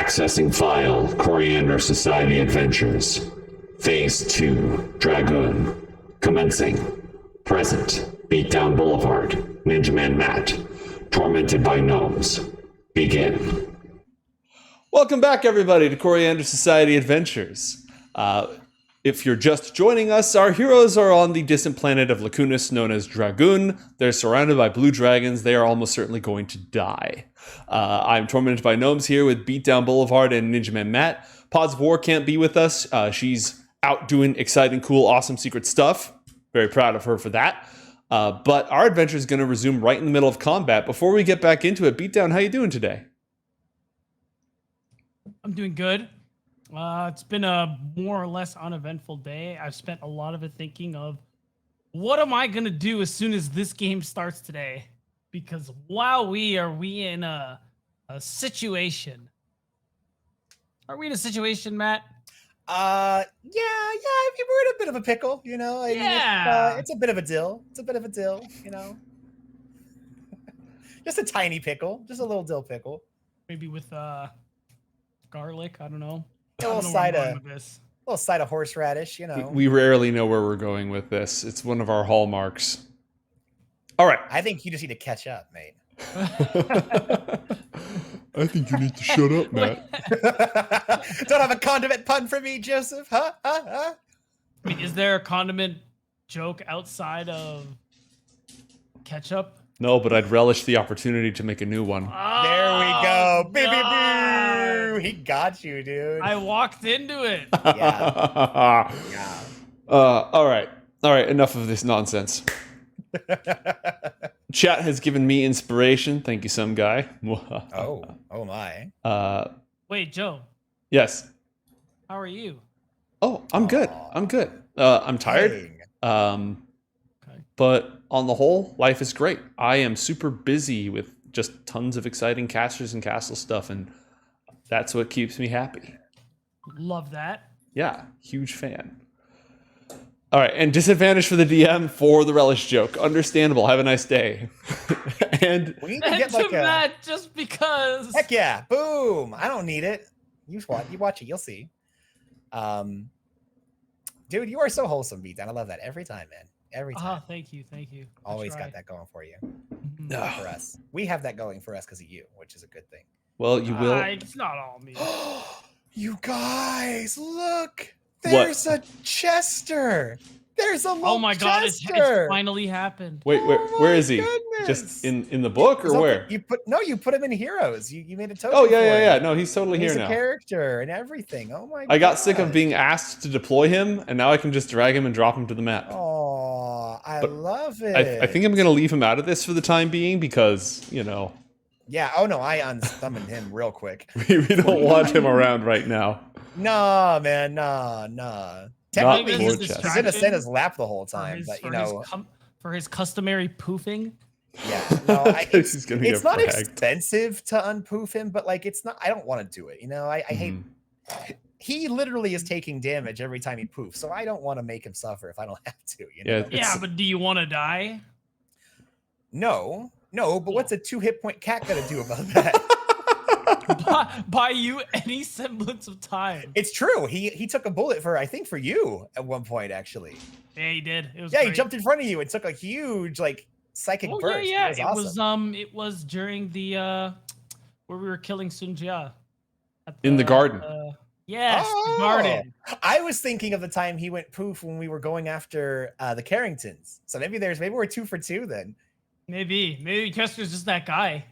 Accessing file, Coriander Society Adventures. Phase 2, Dragoon. Commencing. Present, Beatdown Boulevard, Ninja Man Matt. Tormented by gnomes. Begin. Welcome back, everybody, to Coriander Society Adventures. If you're just joining us, our heroes are on the distant planet of Lacunas known as Dragoon. They're surrounded by blue dragons. They are almost certainly going to die. I'm Tormented by Gnomes here with Beatdown Boulevard and Ninja Man Matt. Pods of War can't be with us. She's out doing exciting, cool, awesome secret stuff. Very proud of her for that. But our adventure is going to resume right in the middle of combat. Before we get back into it, Beatdown, how you doing today? I'm doing good. It's been a more or less uneventful day. I've spent a lot of it thinking of what am I going to do as soon as this game starts today? Because are we in a situation? Are we in a situation, Matt? Yeah, we're in a bit of a pickle, you know. I mean, it's a bit of a dill. You know. Just a tiny pickle, just a little dill pickle. Maybe with garlic. I don't know. A little side of horseradish, you know. We rarely know where we're going with this. It's one of our hallmarks. All right. I think you just need to catch up, mate. I think you need to shut up, Matt. Don't have a condiment pun for me, Joseph? Huh? I mean, is there a condiment joke outside of ketchup? No, but I'd relish the opportunity to make a new one. There we go. Boo. He got you, dude. I walked into it. Yeah. All right. Enough of this nonsense. Chat has given me inspiration. Thank you, some guy. Oh my. Wait, Joe. Yes. How are you? Oh, I'm good. I'm tired. Dang. But on the whole, life is great. I am super busy with just tons of exciting casters and castle stuff, and that's what keeps me happy. Love that. Yeah, huge fan. All right, and disadvantage for the DM for the relish joke. Understandable. Have a nice day. And we need to get like a Matt just because. Heck yeah! Boom! I don't need it. You watch it. You'll see. Dude, you are so wholesome, Beatdown. I love that every time, man. Every time. Thank you. Always got that going for you. For us. We have that going for us because of you, which is a good thing. Well, you will. It's not all me. You guys, look! There's a Chester. There's a little Oh my god! It's finally happened. Wait, where is he? Goodness. Just in the book or where? You put him in Heroes. You made a token. Oh yeah. No, he's totally He's here a now. Character and everything. Oh my god! I got sick of being asked to deploy him, and now I can just drag him and drop him to the map. Oh, I love it. I think I'm gonna leave him out of this for the time being because Yeah. Oh no, I unsummoned him real quick. we don't want him around right now. Nah, man. Nah. Technically, he's in Asena's lap the whole time, for his customary poofing. Yeah, no, it's not fragged. expensive to unpoof him, but like it's not. I don't want to do it. You know, I hate. He literally is taking damage every time he poofs, so I don't want to make him suffer if I don't have to. You know? Yeah, but do you want to die? No. But what's a 2 hit point cat gonna do about that? Buy you any semblance of time. It's true. He took a bullet for you at one point actually. Yeah, he did. It was he jumped in front of you and took a huge psychic burst. Yeah. It was during the where we were killing Sunjia. In the garden. Yes, the garden. I was thinking of the time he went poof when we were going after the Carringtons. So maybe we're 2 for 2 then. Maybe Chester's just that guy.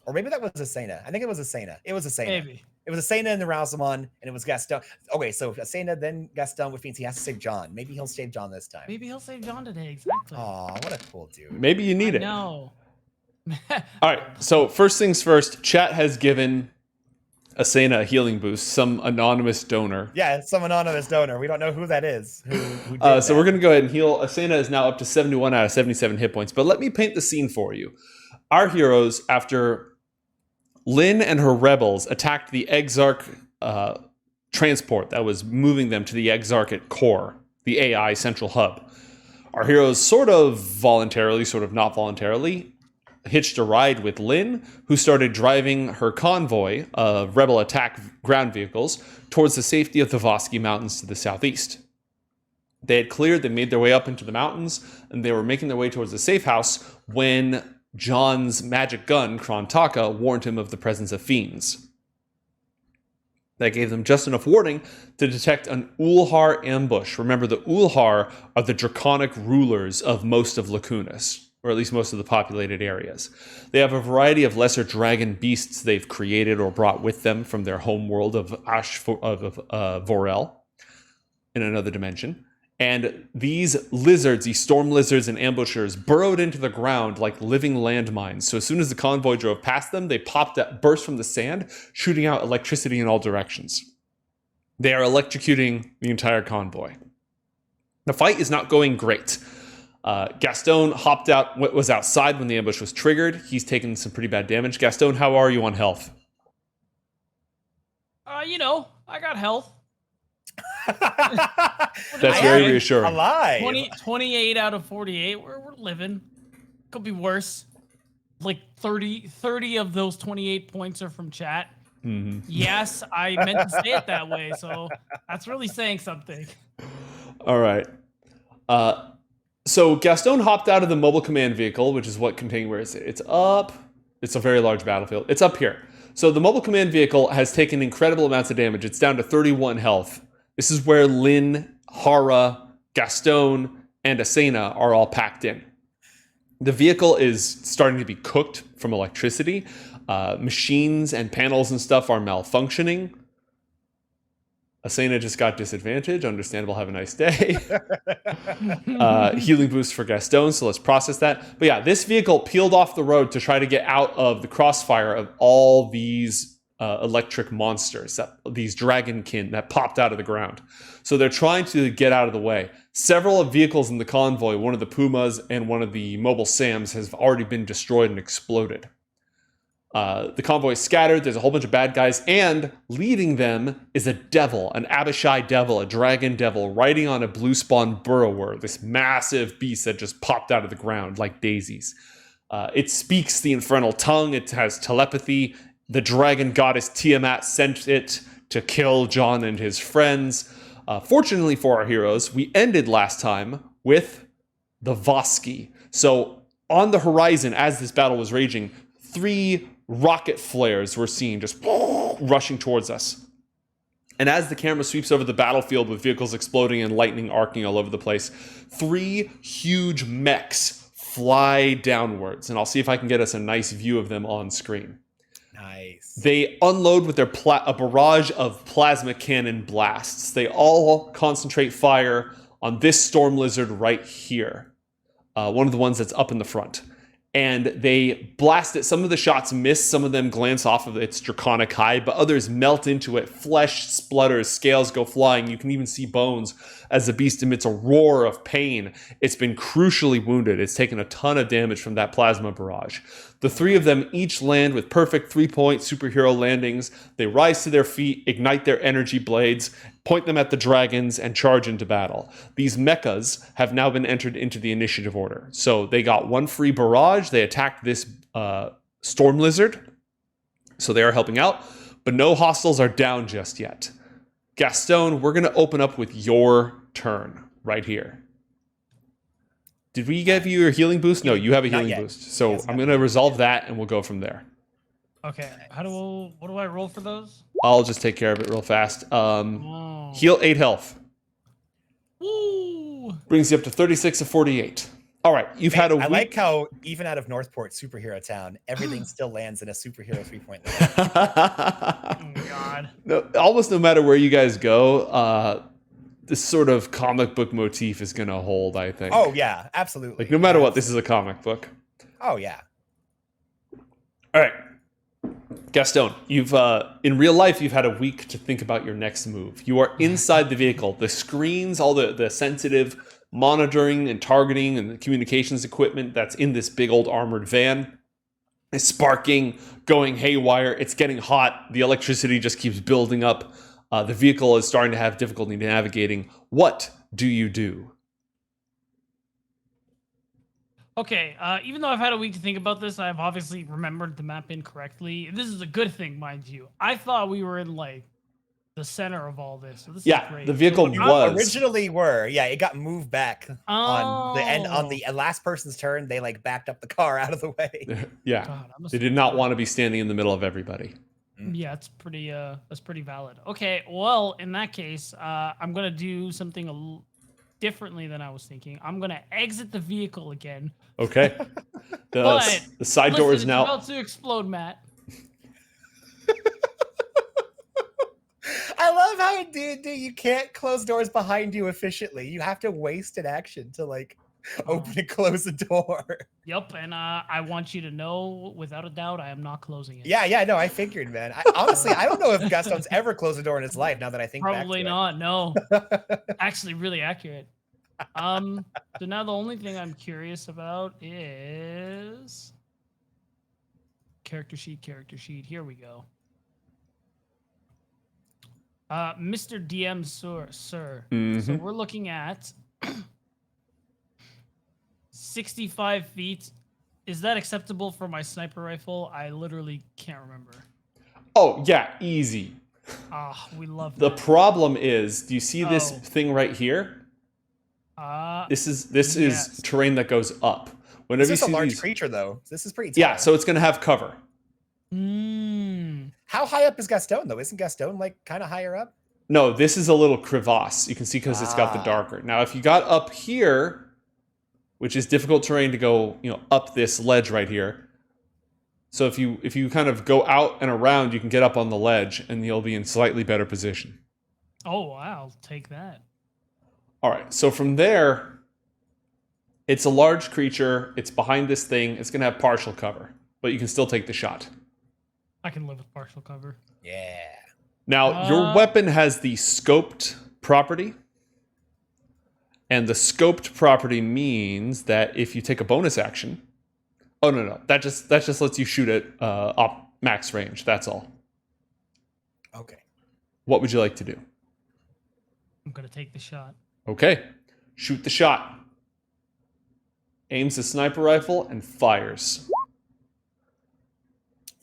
Or maybe that was Asena. I think it was Asena. It was Asena. Maybe. It was Asena and the Rousamon, and it was Gastone. Okay, so Asena, then Gastone, which means he has to save John. Maybe he'll save John this time. Maybe he'll save John today, exactly. Aw, what a cool dude. Maybe you need it. No. All right, so first things first, chat has given Asena a healing boost, some anonymous donor. Yeah, some anonymous donor. We don't know who that is. So we're going to go ahead and heal. Asena is now up to 71 out of 77 hit points. But let me paint the scene for you. Our heroes, after Lynn and her rebels attacked the Exarch transport that was moving them to the Exarchate core, the AI central hub. Our heroes sort of voluntarily, sort of not voluntarily, hitched a ride with Lynn, who started driving her convoy of rebel attack ground vehicles towards the safety of the Voskii Mountains to the southeast. They had cleared, they made their way up into the mountains, and they were making their way towards the safe house when John's magic gun, Krontaka, warned him of the presence of fiends. That gave them just enough warning to detect an Ulhar ambush. Remember, the Ulhar are the draconic rulers of most of Lacunas, or at least most of the populated areas. They have a variety of lesser dragon beasts they've created or brought with them from their home world of Vorel in another dimension. And these lizards, these storm lizards and ambushers, burrowed into the ground like living landmines. So as soon as the convoy drove past them, they burst from the sand, shooting out electricity in all directions. They are electrocuting the entire convoy. The fight is not going great. Gastone was outside when the ambush was triggered. He's taken some pretty bad damage. Gastone, how are you on health? I got health. That's very reassuring. Alive. 28 out of 48. We're living. Could be worse. Like 30 of those 28 points are from chat. Mm-hmm. Yes, I meant to say it that way, so that's really saying something. All right. So Gastone hopped out of the mobile command vehicle, which is what contained where is it? It's up. It's a very large battlefield. It's up here. So the mobile command vehicle has taken incredible amounts of damage. It's down to 31 health. This is where Lynn, Hara, Gastone, and Asena are all packed in. The vehicle is starting to be cooked from electricity. Machines and panels and stuff are malfunctioning. Asena just got disadvantage. Understandable. Have a nice day. Healing boost for Gastone, so let's process that. But yeah, this vehicle peeled off the road to try to get out of the crossfire of all these electric monsters, these dragonkin that popped out of the ground. So they're trying to get out of the way. Several vehicles in the convoy, one of the Pumas and one of the mobile Sams, has already been destroyed and exploded. The convoy is scattered. There's a whole bunch of bad guys, and leading them is a devil, an Abishai devil, a dragon devil, riding on a blue spawn burrower, this massive beast that just popped out of the ground like daisies. It speaks the infernal tongue. It has telepathy. The dragon goddess Tiamat sent it to kill John and his friends. Fortunately for our heroes, we ended last time with the Voskii. So on the horizon, as this battle was raging, 3 rocket flares were seen just rushing towards us. And as the camera sweeps over the battlefield with vehicles exploding and lightning arcing all over the place, 3 huge mechs fly downwards. And I'll see if I can get us a nice view of them on screen. Nice. They unload with their a barrage of plasma cannon blasts. They all concentrate fire on this storm lizard right here. One of the ones that's up in the front. And they blast it. Some of the shots miss, some of them glance off of its draconic hide, but others melt into it. Flesh splutters, scales go flying. You can even see bones as the beast emits a roar of pain. It's been crucially wounded. It's taken a ton of damage from that plasma barrage. The 3 of them each land with perfect 3-point superhero landings. They rise to their feet, ignite their energy blades, point them at the dragons, and charge into battle. These mechas have now been entered into the initiative order. So they got 1 free barrage. They attacked this storm lizard. So they are helping out. But no hostiles are down just yet. Gastone, we're going to open up with your turn right here. Did we give you your healing boost? No, you have a healing boost. So I'm going to resolve that, and we'll go from there. Okay. What do I roll for those? I'll just take care of it real fast. Heal 8 health. Woo! Brings you up to 36 of 48. All right, you've had a week. I like how even out of Northport, superhero town, everything still lands in a superhero 3-point land. Oh, God. No, almost no matter where you guys go, this sort of comic book motif is going to hold, I think. Oh, yeah, absolutely. Like, no matter what, this is a comic book. Oh, yeah. All right. Gastone, you've in real life, you've had a week to think about your next move. You are inside the vehicle. The screens, all the sensitive monitoring and targeting and the communications equipment that's in this big old armored van is sparking, going haywire. It's getting hot. The electricity just keeps building up. The vehicle is starting to have difficulty navigating. What do you do? Okay, even though I've had a week to think about this, I've obviously remembered the map incorrectly. This is a good thing, mind you. I thought we were in like the center of all this, so this is great. The vehicle So, was Originally were. Yeah, it got moved back on the end on Oh. the last person's turn. They like backed up the car out of the way. yeah. God, I must They did not want to be standing in the middle of everybody. Yeah, it's pretty. That's pretty valid. Okay, well, in that case, I'm gonna do something differently than I was thinking. I'm gonna exit the vehicle again. Okay. But The side door is it's now. about to explode, Matt. I love how in D&D you can't close doors behind you efficiently. You have to waste an action to like open and close the door. Yep, and I want you to know, without a doubt, I am not closing it. Yeah, no, I figured, man. Honestly, I don't know if Gastone's ever closed a door in his life. Now that I think Probably back to not. No, actually, really accurate. So now the only thing I'm curious about is character sheet. Here we go. Mr. DM, sir. So we're looking at 65 feet. Is that acceptable for my sniper rifle? I literally can't remember. Oh yeah, easy. Ah, we love The that. problem is, do you see this Oh. thing right here? This is yes. terrain that goes up. Whenever This is you a see large these, creature, though. This is pretty tall. yeah, so it's gonna have cover. How high up is Gastone, though? Isn't Gastone like kind of higher up? No, this is a little crevasse. You can see because it's got the darker. Now, if you got up here, which is difficult terrain to go, up this ledge right here. So if you kind of go out and around, you can get up on the ledge, and you'll be in slightly better position. Oh wow, I'll take that. All right, so from there, it's a large creature. It's behind this thing. It's gonna have partial cover, but you can still take the shot. I can live with partial cover. Yeah. Now, your weapon has the scoped property. And the scoped property means that if you take a bonus action... Oh, no. That just lets you shoot at max range. That's all. Okay. What would you like to do? I'm going to take the shot. Okay. Shoot the shot. Aims the sniper rifle and fires.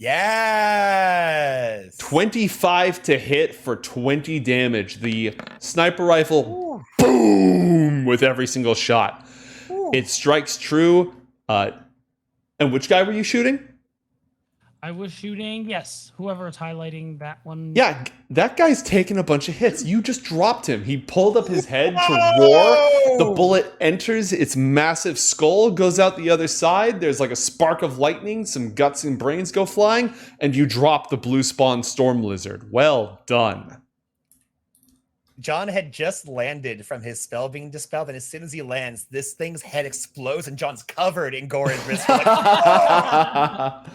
Yes. 25 to hit for 20 damage. The sniper rifle, boom, with every single shot. Ooh. It strikes true. And which guy were you shooting? I was shooting, yes, whoever is highlighting that one. Yeah, that guy's taking a bunch of hits. You just dropped him. He pulled up his head to roar. The bullet enters its massive skull, goes out the other side. There's like a spark of lightning. Some guts and brains go flying. And you drop the blue spawn storm lizard. Well done. John had just landed from his spell being dispelled, and as soon as he lands, this thing's head explodes, and John's covered in gore and wrist. Like, oh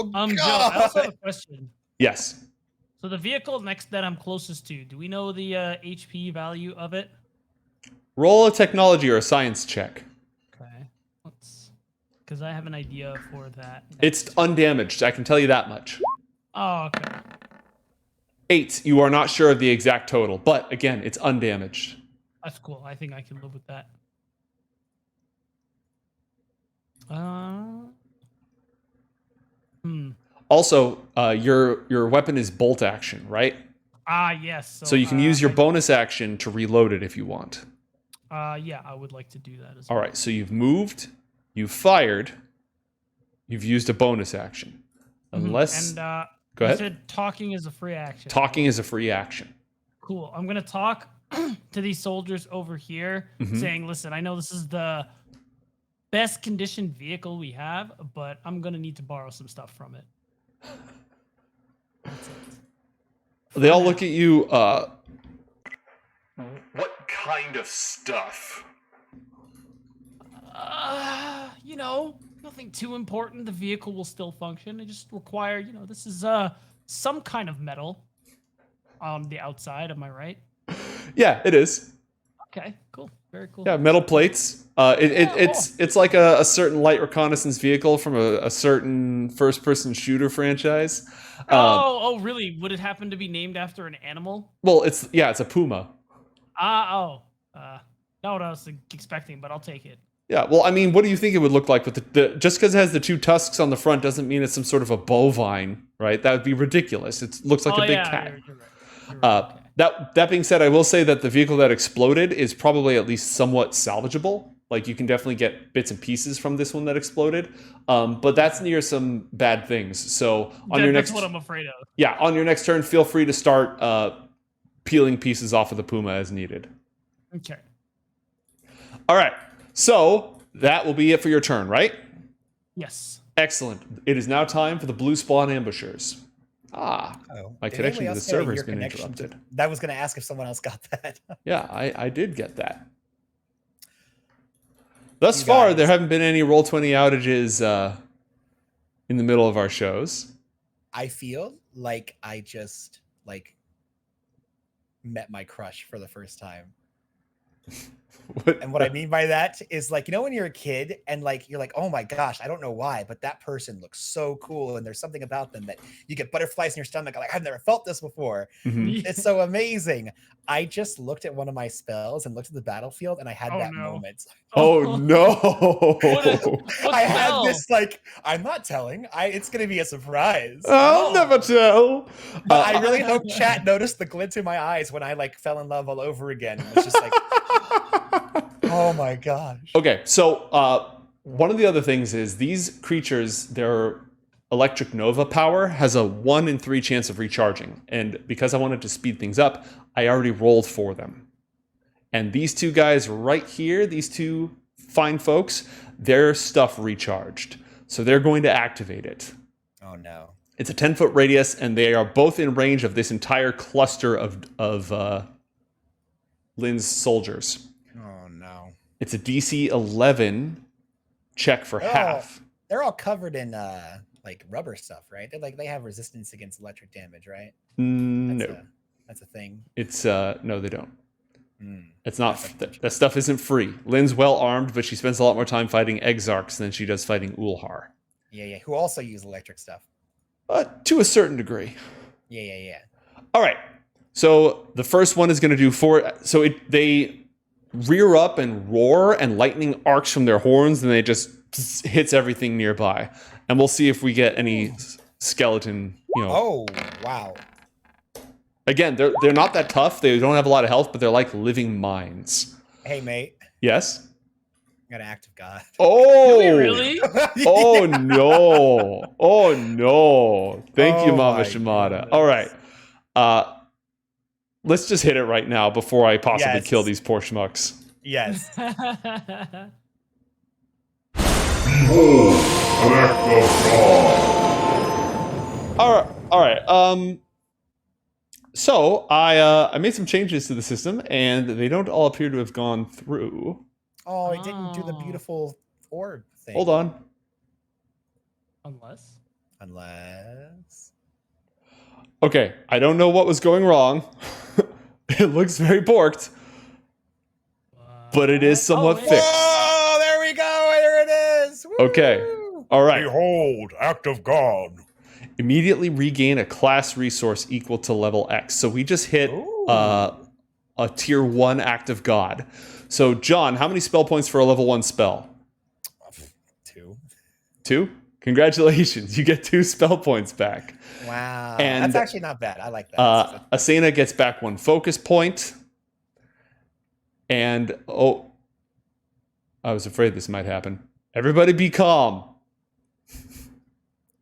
Joe, God. I also have a question. Yes. So the vehicle next that I'm closest to, do we know the HP value of it? Roll a technology or a science check. Okay. Because I have an idea for that. It's undamaged. I can tell you that much. Oh, okay. 8. You are not sure of the exact total, but again, it's undamaged. That's cool. I think I can live with that. Also, your weapon is bolt action, right? Yes. So you can use your bonus action to reload it if you want. Yeah, I would like to do that as well. All right, so you've moved, you've fired, you've used a bonus action. Unless... And go ahead. You said talking is a free action. Talking is a free action. Cool. I'm going to talk to these soldiers over here saying, listen, I know this is the best conditioned vehicle we have, but I'm going to need to borrow some stuff from it. That's it. They all look at you. What kind of stuff? Nothing too important. The vehicle will still function. It just require, this is some kind of metal on the outside. Am I right? Yeah, it is. Okay, cool. Very cool. Yeah, metal plates. It's like a certain light reconnaissance vehicle from a certain first-person shooter franchise. Really? Would it happen to be named after an animal? Well, it's a puma. Not what I was expecting, but I'll take it. Yeah, well, I mean, what do you think it would look like with the just because it has the 2 tusks on the front doesn't mean it's some sort of a bovine, right? That would be ridiculous. It looks like a big cat. You're right. You're right. Okay. That being said, I will say that the vehicle that exploded is probably at least somewhat salvageable. Like you can definitely get bits and pieces from this one that exploded, but that's near some bad things. So That's what I'm afraid of. Yeah, on your next turn, feel free to start peeling pieces off of the Puma as needed. Okay. All right, so that will be it for your turn, right? Yes. Excellent. It is now time for the blue spawn ambushers. My Did connection anybody to the else get server has your been connection interrupted. I was going to ask if someone else got that. Yeah, I did get that. Thus You far, guys. there haven't been any Roll20 outages in the middle of our shows. I feel like I just met my crush for the first time. And what I mean by that is like, you know, when you're a kid and like, you're like, oh my gosh, I don't know why, but that person looks so cool. And there's something about them that you get butterflies in your stomach. Like, I've never felt this before. Mhm. It's so amazing. I just looked at one of my spells and looked at the battlefield and I had Oh, that no. moment. Oh no! What I had spell? this like, I'm not telling. It's going to be a surprise. I'll No. never tell. But I really hope chat noticed the glint in my eyes when I like fell in love all over again. It was just like, oh my gosh. Okay, so one of the other things is these creatures, their electric nova power has a 1 in 3 chance of recharging. And because I wanted to speed things up, I already rolled for them. And these 2 guys right here, these 2 fine folks, their stuff recharged. So they're going to activate it. Oh no. It's a 10-foot radius, and they are both in range of this entire cluster of Lynn's soldiers. Oh no. It's a DC 11 check for half. They're all covered in like rubber stuff, right? They have resistance against electric damage, right? No, That's a thing. it's no, they don't. Mm. It's not. That stuff isn't free. Lynn's well armed, but she spends a lot more time fighting Exarchs than she does fighting Ulhar. Yeah. Who also use electric stuff. To a certain degree. Yeah. All right. So the first one is going to do 4. So they rear up and roar, and lightning arcs from their horns, and they just hits everything nearby. And we'll see if we get any skeleton. Oh wow. Again, they're not that tough. They don't have a lot of health, but they're like living mines. Hey mate, Yes. I got an act of God. Oh. Do we really? Oh no! Oh no! Thank you, Oh Mama my Shimada. goodness. All right, let's just hit it right now before I possibly Yes. kill these poor schmucks. Yes. All right. So I made some changes to the system, and they don't all appear to have gone through. Oh, it didn't do the beautiful orb thing. Hold on. Unless. Okay, I don't know what was going wrong. It looks very borked, but it is somewhat fixed. Whoa! There we go. There it is. Woo! Okay. All right. Behold, act of God. Immediately regain a class resource equal to level X. So we just hit Ooh. a tier 1 act of God. So John, how many spell points for a level 1 spell? 2. 2? Congratulations, you get 2 spell points back. Wow. And, that's actually not bad. I like that. Asena gets back 1 focus point. And I was afraid this might happen. Everybody be calm.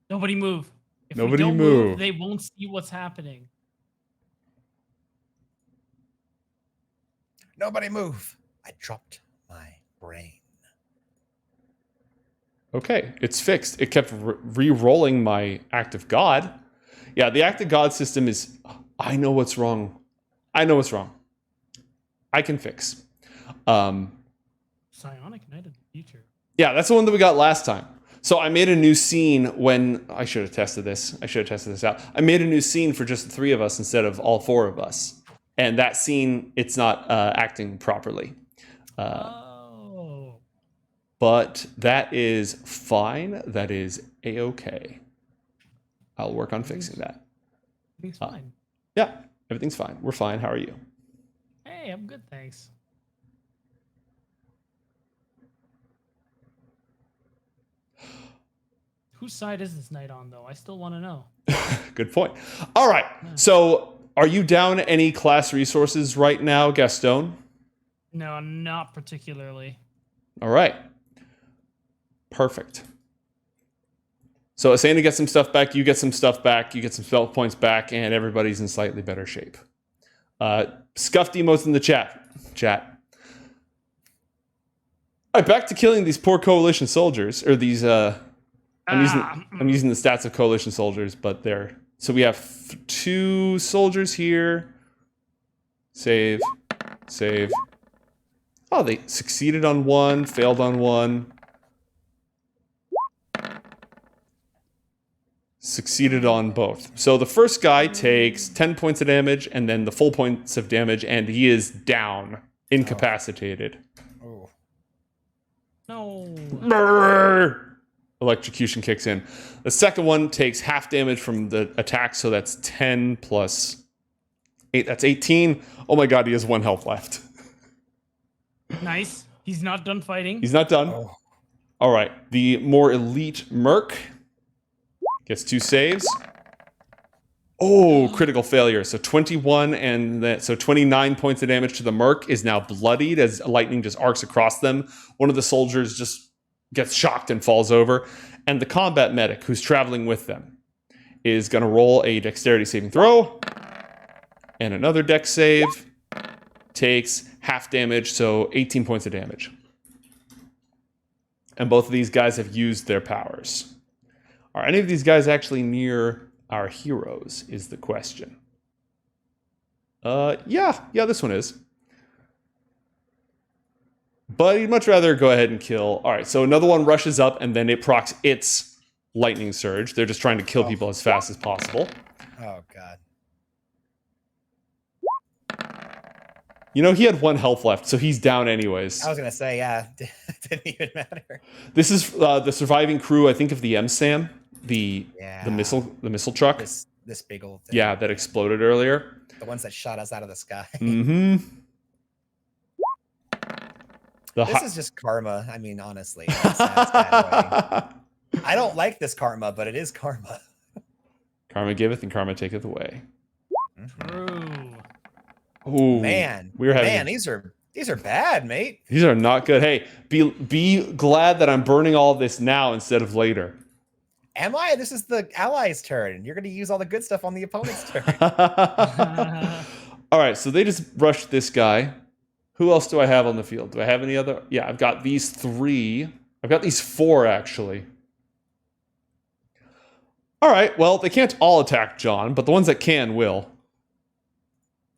Nobody move. If we Nobody don't move. They won't see what's happening. Nobody move. I dropped my brain. Okay, it's fixed. It kept re-rolling my Act of God. Yeah, the Act of God system is... I know what's wrong. I can fix. Psionic Knight of the Future. Yeah, that's the one that we got last time. So I made a new scene when... I should have tested this. Out. I made a new scene for just the 3 of us instead of all 4 of us. And that scene, it's not acting properly. But that is fine. That is A-okay. I'll work on fixing that. Everything's fine. Yeah, everything's fine. We're fine. How are you? Hey, I'm good, thanks. Whose side is this knight on, though? I still want to know. Good point. All right. So, are you down any class resources right now, Gastone? No, not particularly. All right. Perfect. So, Asana gets some stuff back, you get some stuff back, you get some spell points back, and everybody's in slightly better shape. Scuffed emotes in the chat. All right, back to killing these poor coalition soldiers, or these. I'm using the stats of coalition soldiers, but they're so we have 2 soldiers here. Save. Oh, they succeeded on 1, failed on 1. Succeeded on both. So the first guy takes 10 points of damage, and then the full points of damage, and he is down, incapacitated. Oh. No. Brrr. Electrocution kicks in. The second one takes half damage from the attack, so that's 10 plus 8. That's 18. Oh my god, he has 1 health left. Nice. He's not done fighting. He's not done. Oh. All right. The more elite merc gets 2 saves. Oh, critical failure. So 21 and so 29 points of damage to the merc is now bloodied as lightning just arcs across them. One of the soldiers just gets shocked and falls over. And the combat medic who's traveling with them is going to roll a dexterity saving throw. And another dex save. Takes half damage, so 18 points of damage. And both of these guys have used their powers. Are any of these guys actually near our heroes is the question. Yeah, this one is. But he'd much rather go ahead and kill. All right, so another one rushes up, and then it procs its lightning surge. They're just trying to kill people as fast as possible. Oh, God. You know, he had 1 health left, so he's down anyways. I was going to say, yeah, didn't even matter. This is the surviving crew, I think, of the M-SAM, the missile truck. This big old thing. Yeah, that exploded earlier. The ones that shot us out of the sky. Mm-hmm. This is just karma. I mean, honestly. I don't like this karma, but it is karma. Karma giveth and karma taketh away. True. Ooh, Man, these are bad, mate. These are not good. Hey, be glad that I'm burning all this now instead of later. Am I? This is the allies' turn. You're going to use all the good stuff on the opponent's turn. All right, so they just rushed this guy. Who else do I have on the field? Do I have any other? Yeah, I've got these 3. I've got these 4, actually. All right, well, they can't all attack John, but the ones that can will.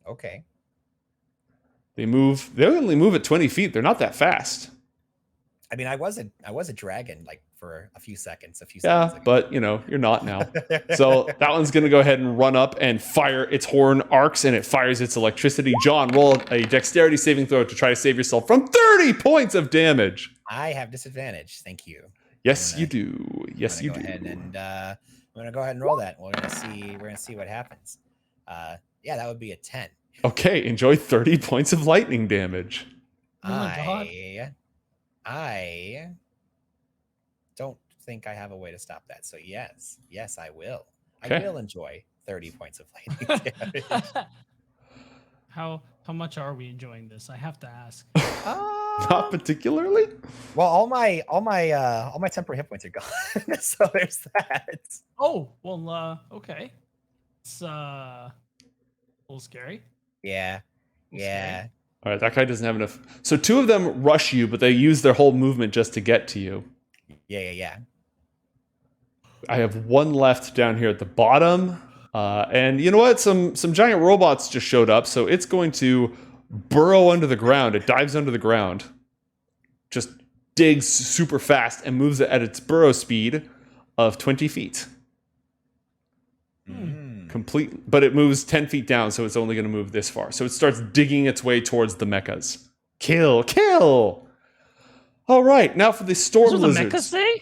Okay. They only move at 20 feet. They're not that fast. I mean, I was a dragon like for a few seconds ago. Yeah, but you're not now. So that one's going to go ahead and run up and fire its horn arcs, and it fires its electricity. John, roll a dexterity saving throw to try to save yourself from 30 points of damage. I have disadvantage. Thank you. Yes, you do. Yes, you do. I'm gonna go ahead and roll that. We're gonna see what happens. Yeah, that would be a 10. Okay, enjoy 30 points of lightning damage. Oh my God. I don't think I have a way to stop that. So yes, I will. Okay. I will enjoy 30 points of lightning damage. How much are we enjoying this? I have to ask. Not particularly. Well, all my temporary hit points are gone. So there's that. Oh, well, okay. It's a little scary. Yeah. Yeah. All right, that guy doesn't have enough. So 2 of them rush you, but they use their whole movement just to get to you. Yeah. I have 1 left down here at the bottom. And you know what? Some giant robots just showed up, so it's going to burrow under the ground. It dives under the ground, just digs super fast, and moves at its burrow speed of 20 feet. Complete, but it moves 10 feet down, so it's only going to move this far. So it starts digging its way towards the mechas. Kill! All right, now for the storm This was lizards. a mecha say?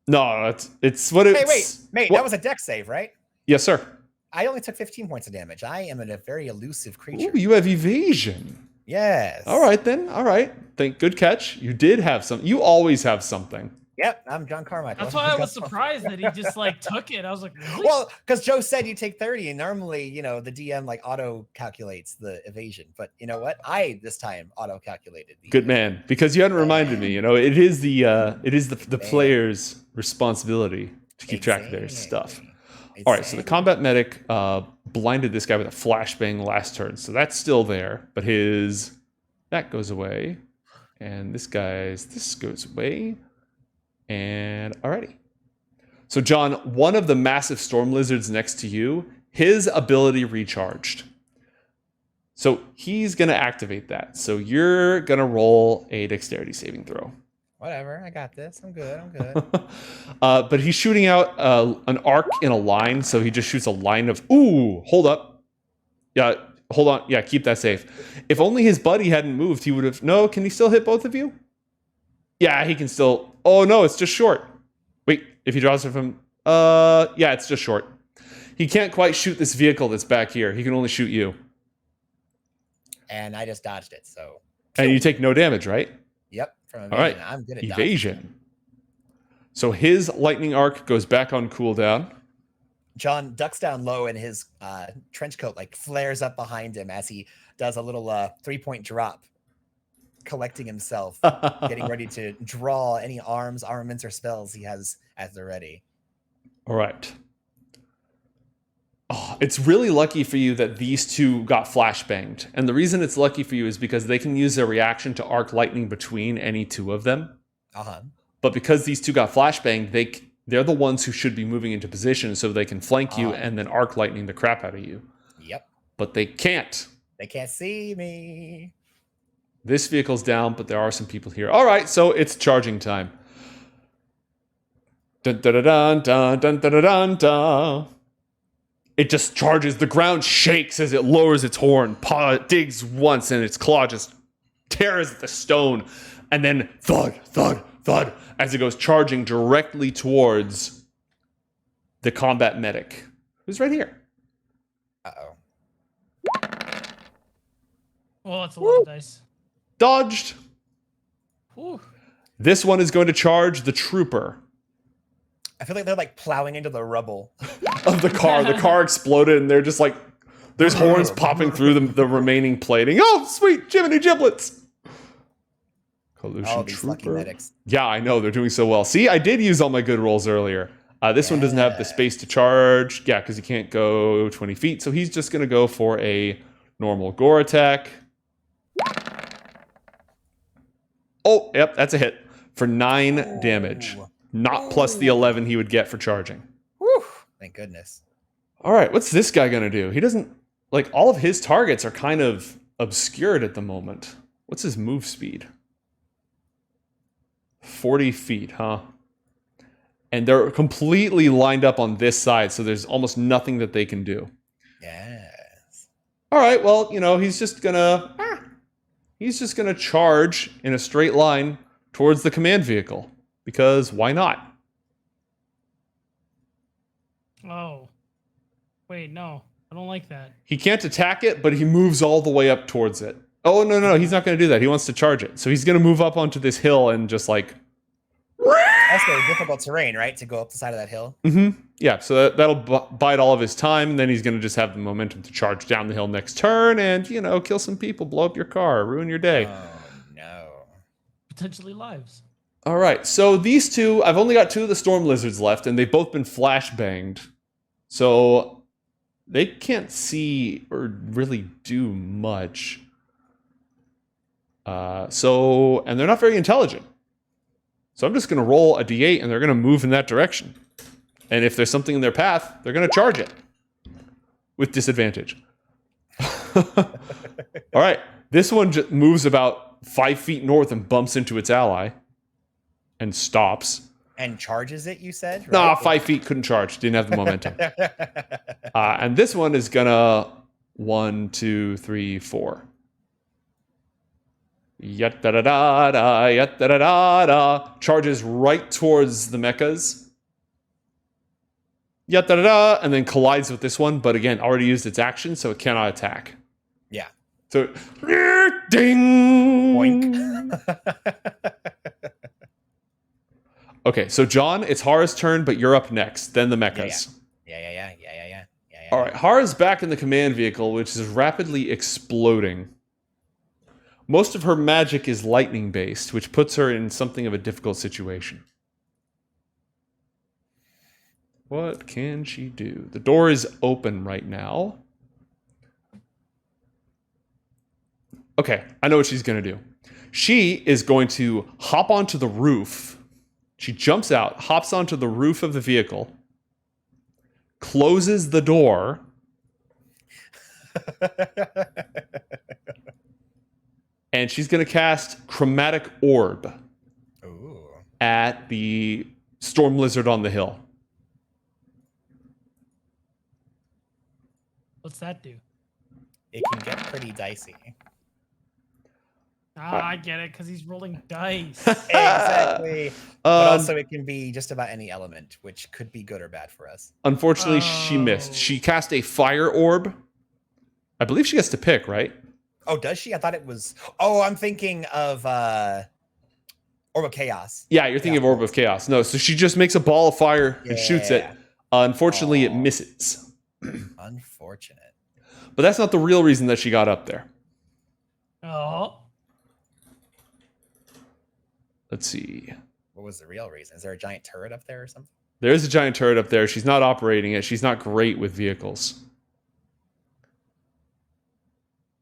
No, it's what it's. Hey, wait, what? that was a dex save, right? Yes, sir. I only took 15 points of damage. I am a very elusive creature. Ooh, you have evasion. Yes. All right then. All right. Good catch. You did have some. You always have something. Yep, I'm John Carmichael. That's why I was surprised that he just like took it. I was like, really? Well, because Joe said you take 30, and normally, the DM like auto calculates the evasion. But you know what? I this time auto calculated. Good man, because you hadn't reminded me. It is the player's responsibility to keep track of their stuff. All right, so the combat medic blinded this guy with a flashbang last turn, so that's still there, but that goes away, and this goes away, and alrighty. So John, one of the massive storm lizards next to you, his ability recharged. So he's going to activate that. So you're going to roll a dexterity saving throw. Whatever, I got this. I'm good. But he's shooting out an arc in a line, so he just shoots a line of... Ooh, hold up. Yeah, hold on. Yeah, keep that safe. If only his buddy hadn't moved, he would have... No, can he still hit both of you? Yeah, he can still... Oh, no, it's just short. Wait, if he draws it from... Yeah, it's just short. He can't quite shoot this vehicle that's back here. He can only shoot you. And I just dodged it, so... And you take no damage, right? Yep, from evasion. All right, I'm good at evasion. So his lightning arc goes back on cooldown. John ducks down low, and his trench coat like flares up behind him as he does a little 3-point drop, collecting himself, getting ready to draw any armaments, or spells he has as they're ready. All right. Oh, it's really lucky for you that these two got flashbanged. And the reason it's lucky for you is because they can use their reaction to arc lightning between any two of them. Uh-huh. But because these two got flashbanged, they're the ones who should be moving into position so they can flank you and then arc lightning the crap out of you. Yep. But they can't. They can't see me. This vehicle's down, but there are some people here. All right, so it's charging time. Dun dun dun dun dun dun dun dun. It just charges. The ground shakes as it lowers its horn, digs once, and its claw just tears at the stone. And then thud, thud, thud, as it goes charging directly towards the combat medic, who's right here. Uh-oh. Well, that's a lot of dice. Dodged. Whew. This one is going to charge the trooper I feel like they're like plowing into the rubble. of the car. The car exploded, and they're just like, there's horns popping through the remaining plating. Oh, sweet Jiminy Giblets. Collusion These trooper. lucky medics. Yeah, I know. They're doing so well. See, I did use all my good rolls earlier. This one doesn't have the space to charge. Yeah, because he can't go 20 feet. So he's just going to go for a normal gore attack. Oh, yep, that's a hit for 9 damage. Not plus the 11 he would get for charging. Whew, thank goodness. All right, what's this guy going to do? He doesn't... Like, all of his targets are kind of obscured at the moment. What's his move speed? 40 feet, huh? And they're completely lined up on this side, so there's almost nothing that they can do. Yes. All right, well, he's just gonna charge in a straight line towards the command vehicle, because why not? Oh. Wait, no. I don't like that. He can't attack it, but he moves all the way up towards it. Oh, no, he's not going to do that. He wants to charge it. So he's going to move up onto this hill and just like... Also difficult terrain, right? To go up the side of that hill. Mm-hmm. Yeah, so that'll bide all of his time, and then he's going to just have the momentum to charge down the hill next turn and, kill some people, blow up your car, ruin your day. Oh, no. Potentially lives. All right, so these two, I've only got 2 of the storm lizards left, and they've both been flashbanged. So they can't see or really do much. And they're not very intelligent. So I'm just going to roll a d8, and they're going to move in that direction. And if there's something in their path, they're going to charge it with disadvantage. All right, this one just moves about 5 feet north and bumps into its ally and stops. And charges it, you said? Right? Nah, 5 feet, couldn't charge. Didn't have the momentum. And this one is going to 1, 2, 3, 4. Yat-da-da-da-da, yat-da-da-da-da. Charges right towards the mechas. Yat-da-da-da, and then collides with this one, but again, already used its action, so it cannot attack. Yeah. So, ding! Boink. Okay, so John, it's Hara's turn, but you're up next. Then the mechas. Yeah. All right, Hara's back in the command vehicle, which is rapidly exploding. Most of her magic is lightning-based, which puts her in something of a difficult situation. What can she do? The door is open right now. Okay, I know what she's going to do. She is going to hop onto the roof. She jumps out, hops onto the roof of the vehicle, closes the door, and she's going to cast Chromatic Orb at the Storm Lizard on the hill. What's that do? It can get pretty dicey. I get it, because he's rolling dice. Exactly. But also it can be just about any element, which could be good or bad for us. Unfortunately, she missed. She cast a Fire Orb. I believe she gets to pick, right? Oh, does she? I thought it was... Oh, I'm thinking of Orb of Chaos. Yeah, you're thinking of Orb of Chaos. No, so she just makes a ball of fire and shoots it. Unfortunately, it misses. Unfortunate. But that's not the real reason that she got up there. Oh. Let's see. What was the real reason? Is there a giant turret up there or something? There is a giant turret up there. She's not operating it. She's not great with vehicles.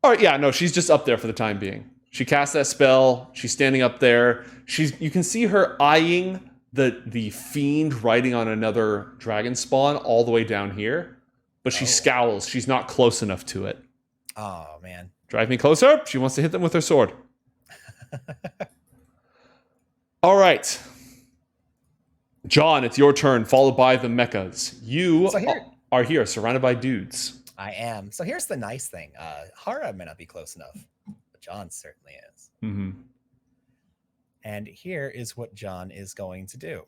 All right, yeah, no, she's just up there for the time being. She casts that spell. She's standing up there. You can see her eyeing the fiend riding on another dragon spawn all the way down here. But she scowls. She's not close enough to it. Oh, man. Drive me closer. She wants to hit them with her sword. All right. John, it's your turn, followed by the mechas. You are here, surrounded by dudes. I am. So here's the nice thing. Hara may not be close enough, but John certainly is. Mm-hmm. And here is what John is going to do.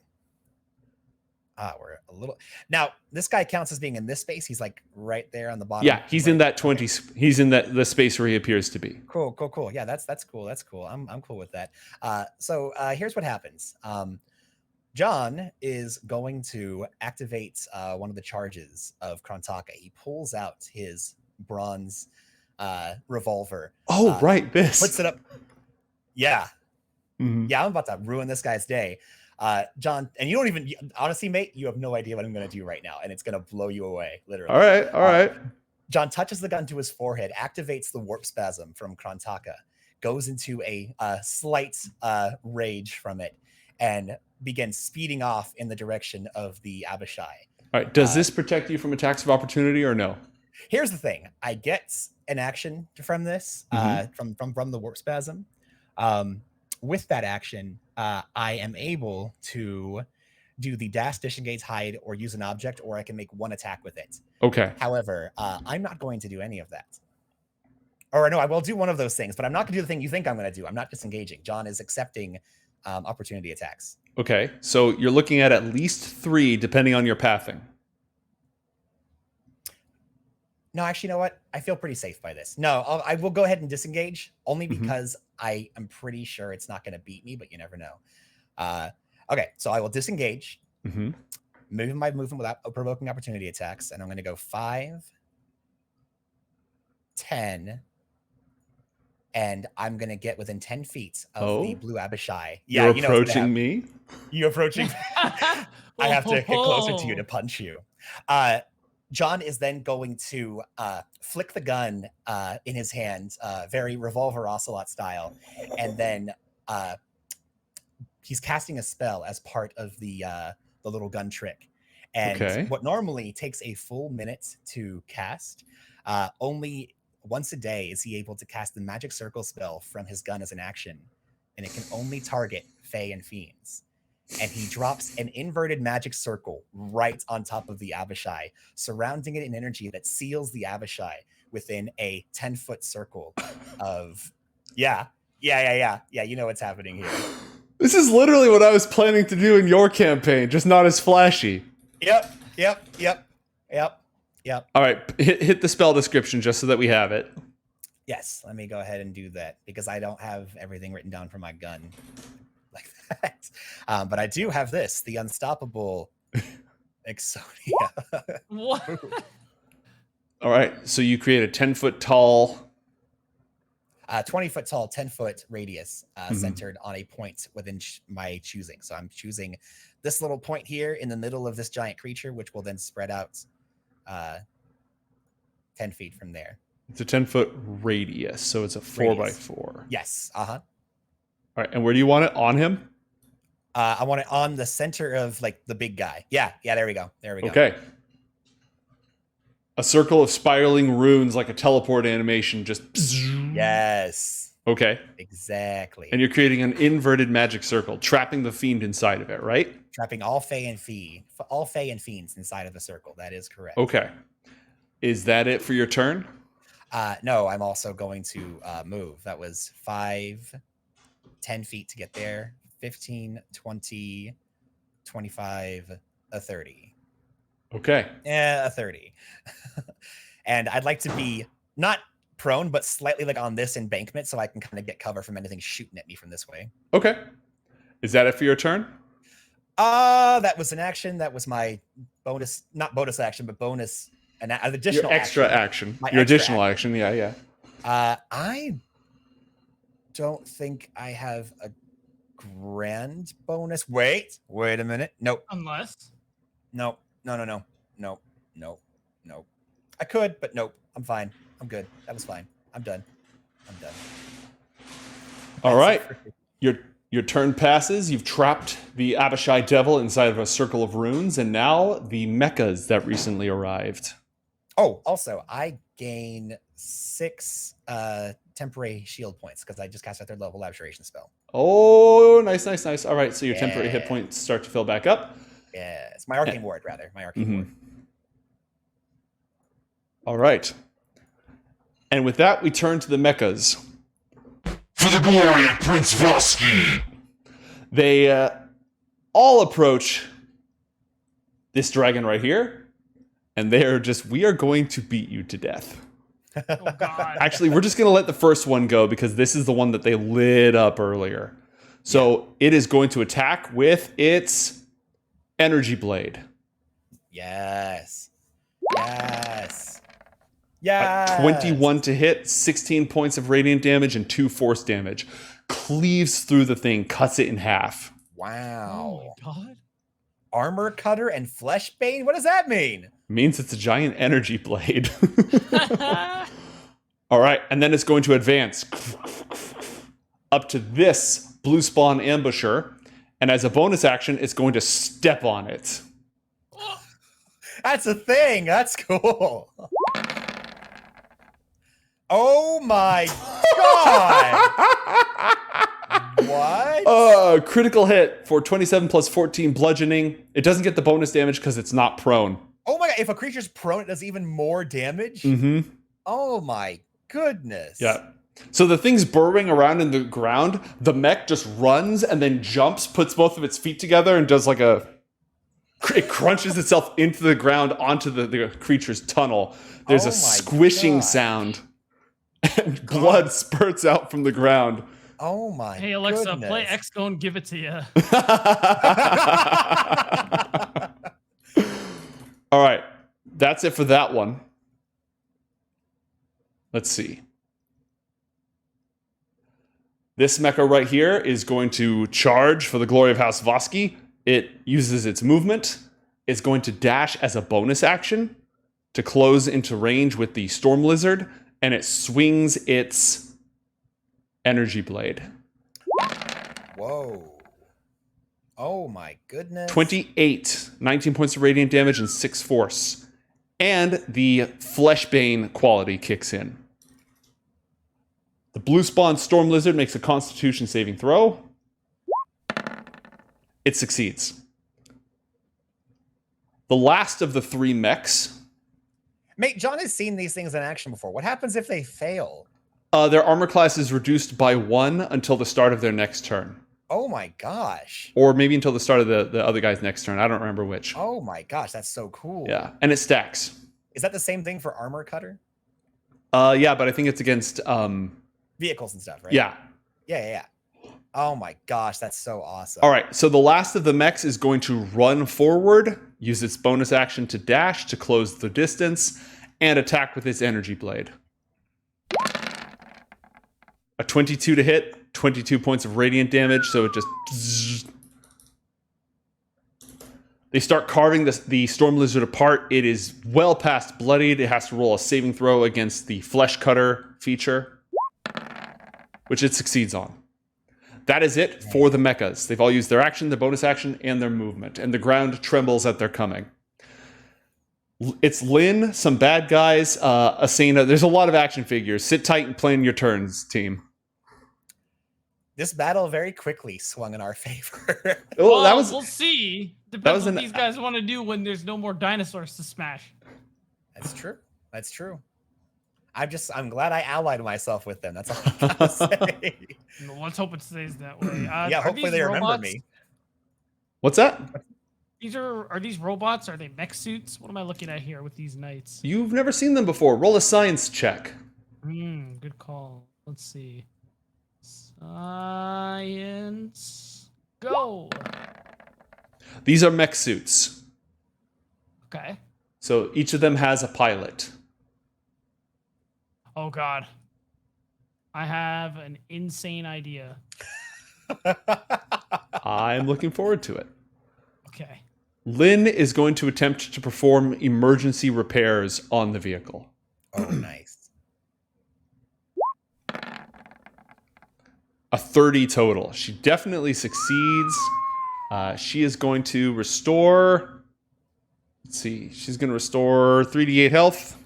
We're a little... Now, this guy counts as being in this space. He's like right there on the bottom. Yeah, he's in that 20... He's in the space where he appears to be. Cool. Yeah, that's cool. That's cool. I'm cool with that. So here's what happens. John is going to activate one of the charges of Krontaka. He pulls out his bronze revolver. Oh, right, this. Puts it up. Yeah. Mm-hmm. Yeah, I'm about to ruin this guy's day. John, and you don't even... Honestly, mate, you have no idea what I'm going to do right now, and it's going to blow you away, literally. All right. John touches the gun to his forehead, activates the warp spasm from Krontaka, goes into a slight rage from it, and begins speeding off in the direction of the Abishai. All right. Does this protect you from attacks of opportunity or no? Here's the thing. I get an action from this, from the warp spasm. With that action, I am able to do the dash, disengage, hide, or use an object, or I can make one attack with it. Okay. However, I'm not going to do any of that. Or no, I will do one of those things, but I'm not going to do the thing you think I'm going to do. I'm not disengaging. John is accepting opportunity attacks. Okay, so you're looking at least 3, depending on your pathing. No, actually, you know what? I feel pretty safe by this. No, I will go ahead and disengage, only because I am pretty sure it's not going to beat me, but you never know. Okay, so I will disengage, move my movement without provoking opportunity attacks, and I'm going to go 5, 10, and I'm going to get within 10 feet of the blue Abishai. Yeah, you're approaching me? You approaching me? I have to get closer to you to punch you. John is then going to flick the gun in his hand, very Revolver Ocelot style, and then he's casting a spell as part of the little gun trick. And what normally takes a full minute to cast, only once a day is he able to cast the magic circle spell from his gun as an action, and it can only target Fae and Fiends. And he drops an inverted magic circle right on top of the Abishai, surrounding it in energy that seals the Abishai within a 10-foot circle of... Yeah, you know what's happening here. This is literally what I was planning to do in your campaign, just not as flashy. Yep. All right, hit the spell description just so that we have it. Yes, let me go ahead and do that, because I don't have everything written down for my gun. like that. But I do have this, the unstoppable Exodia. What? All right. So you create a 10-foot tall. 20-foot tall, 10-foot radius centered on a point within my choosing. So I'm choosing this little point here in the middle of this giant creature, which will then spread out 10 feet from there. It's a 10-foot radius, so it's a 4x4. Yes. All right. And where do you want it? On him? I want it on the center of like the big guy. Yeah. There we go. Okay. A circle of spiraling runes like a teleport animation just... Yes. Okay. Exactly. And you're creating an inverted magic circle, trapping the fiend inside of it, right? Trapping all Fey and Fiends inside of the circle. That is correct. Okay. Is that it for your turn? No, I'm also going to move. That was 5, 10 feet to get there. 15, 20, 25, a 30. Okay. Yeah, a 30. And I'd like to be not prone, but slightly like on this embankment so I can kind of get cover from anything shooting at me from this way. Okay. Is that it for your turn? That was an action. That was my bonus, not bonus action, but bonus, an additional Your extra action. My Your extra additional action. Yeah. I don't think I have a grand bonus. Wait a minute. Nope. Unless. No. I could, but nope. I'm fine. I'm good. That was fine. I'm done. All right. Your turn passes. You've trapped the Abishai Devil inside of a circle of runes, and now the mechas that recently arrived. Oh, also, I gain 6 temporary shield points because I just cast a 3rd level abjuration spell. Oh, nice. All right, so your temporary hit points start to fill back up. Yeah, it's my arcane ward, rather. My arcane ward. All right. And with that, we turn to the mechas. For the glory of Prince Voskii! They all approach this dragon right here, and they are just, we are going to beat you to death. Oh, God. Actually, we're just going to let the first one go because this is the one that they lit up earlier. So it is going to attack with its energy blade. Yes. 21 to hit, 16 points of radiant damage and 2 force damage. Cleaves through the thing, cuts it in half. Wow. Oh, my God. Armor cutter and flesh bane? What does that mean? Means it's a giant energy blade. All right, and then it's going to advance up to this blue spawn ambusher, and as a bonus action, it's going to step on it. That's a thing. That's cool. Oh my God. What? Critical hit for 27 plus 14 bludgeoning. It doesn't get the bonus damage because it's not prone. Oh my God. If a creature's prone, it does even more damage? Mm-hmm. Oh my goodness. Yeah. So the thing's burrowing around in the ground. The mech just runs and then jumps, puts both of its feet together, and does like it crunches itself into the ground onto the creature's tunnel. There's a squishing sound, and blood spurts out from the ground. Oh my Hey, Alexa, goodness. play X-Go and give it to you. All right. That's it for that one. Let's see. This mecha right here is going to charge for the glory of House Voskii. It uses its movement. It's going to dash as a bonus action to close into range with the Storm Lizard, and it swings its energy blade. Whoa. Oh my goodness. 28, 19 points of radiant damage and 6 force. And the Fleshbane quality kicks in. The blue spawn Storm Lizard makes a Constitution saving throw. It succeeds. The last of the 3 mechs. Mate, John has seen these things in action before. What happens if they fail? Their armor class is reduced by 1 until the start of their next turn. Oh my gosh. Or maybe until the start of the other guy's next turn. I don't remember which. Oh my gosh, that's so cool. Yeah, and it stacks. Is that the same thing for armor cutter? Yeah, but I think it's against... Vehicles and stuff, right? Yeah. Yeah. Oh my gosh, that's so awesome. All right, so the last of the mechs is going to run forward, use its bonus action to dash to close the distance, and attack with its energy blade. A 22 to hit, 22 points of radiant damage, so it just... They start carving the storm lizard apart. It is well past bloodied. It has to roll a saving throw against the flesh cutter feature, which it succeeds on. That is it for the mechas. They've all used their action, their bonus action, and their movement, and the ground trembles at their coming. It's Lynn, some bad guys, Asena. There's a lot of action figures. Sit tight and plan your turns, team. This battle very quickly swung in our favor. Oh, that was... We'll see. was Depends an- what these guys want to do when there's no more dinosaurs to smash. That's true. That's true. I'm glad I allied myself with them. That's all I gotta say. Let's hope it stays that way. Yeah, are hopefully these they remember robots? me. What's that? Are these robots? Are they mech suits? What am I looking at here with these knights? You've never seen them before. Roll a science check. Good call. Let's see. Science. Go. These are mech suits. Okay. So each of them has a pilot. Oh God. I have an insane idea. I'm looking forward to it. Okay. Lynn is going to attempt to perform emergency repairs on the vehicle. Oh, nice. A 30 total. She definitely succeeds. She is going to restore... Let's see. She's going to restore 3d8 health.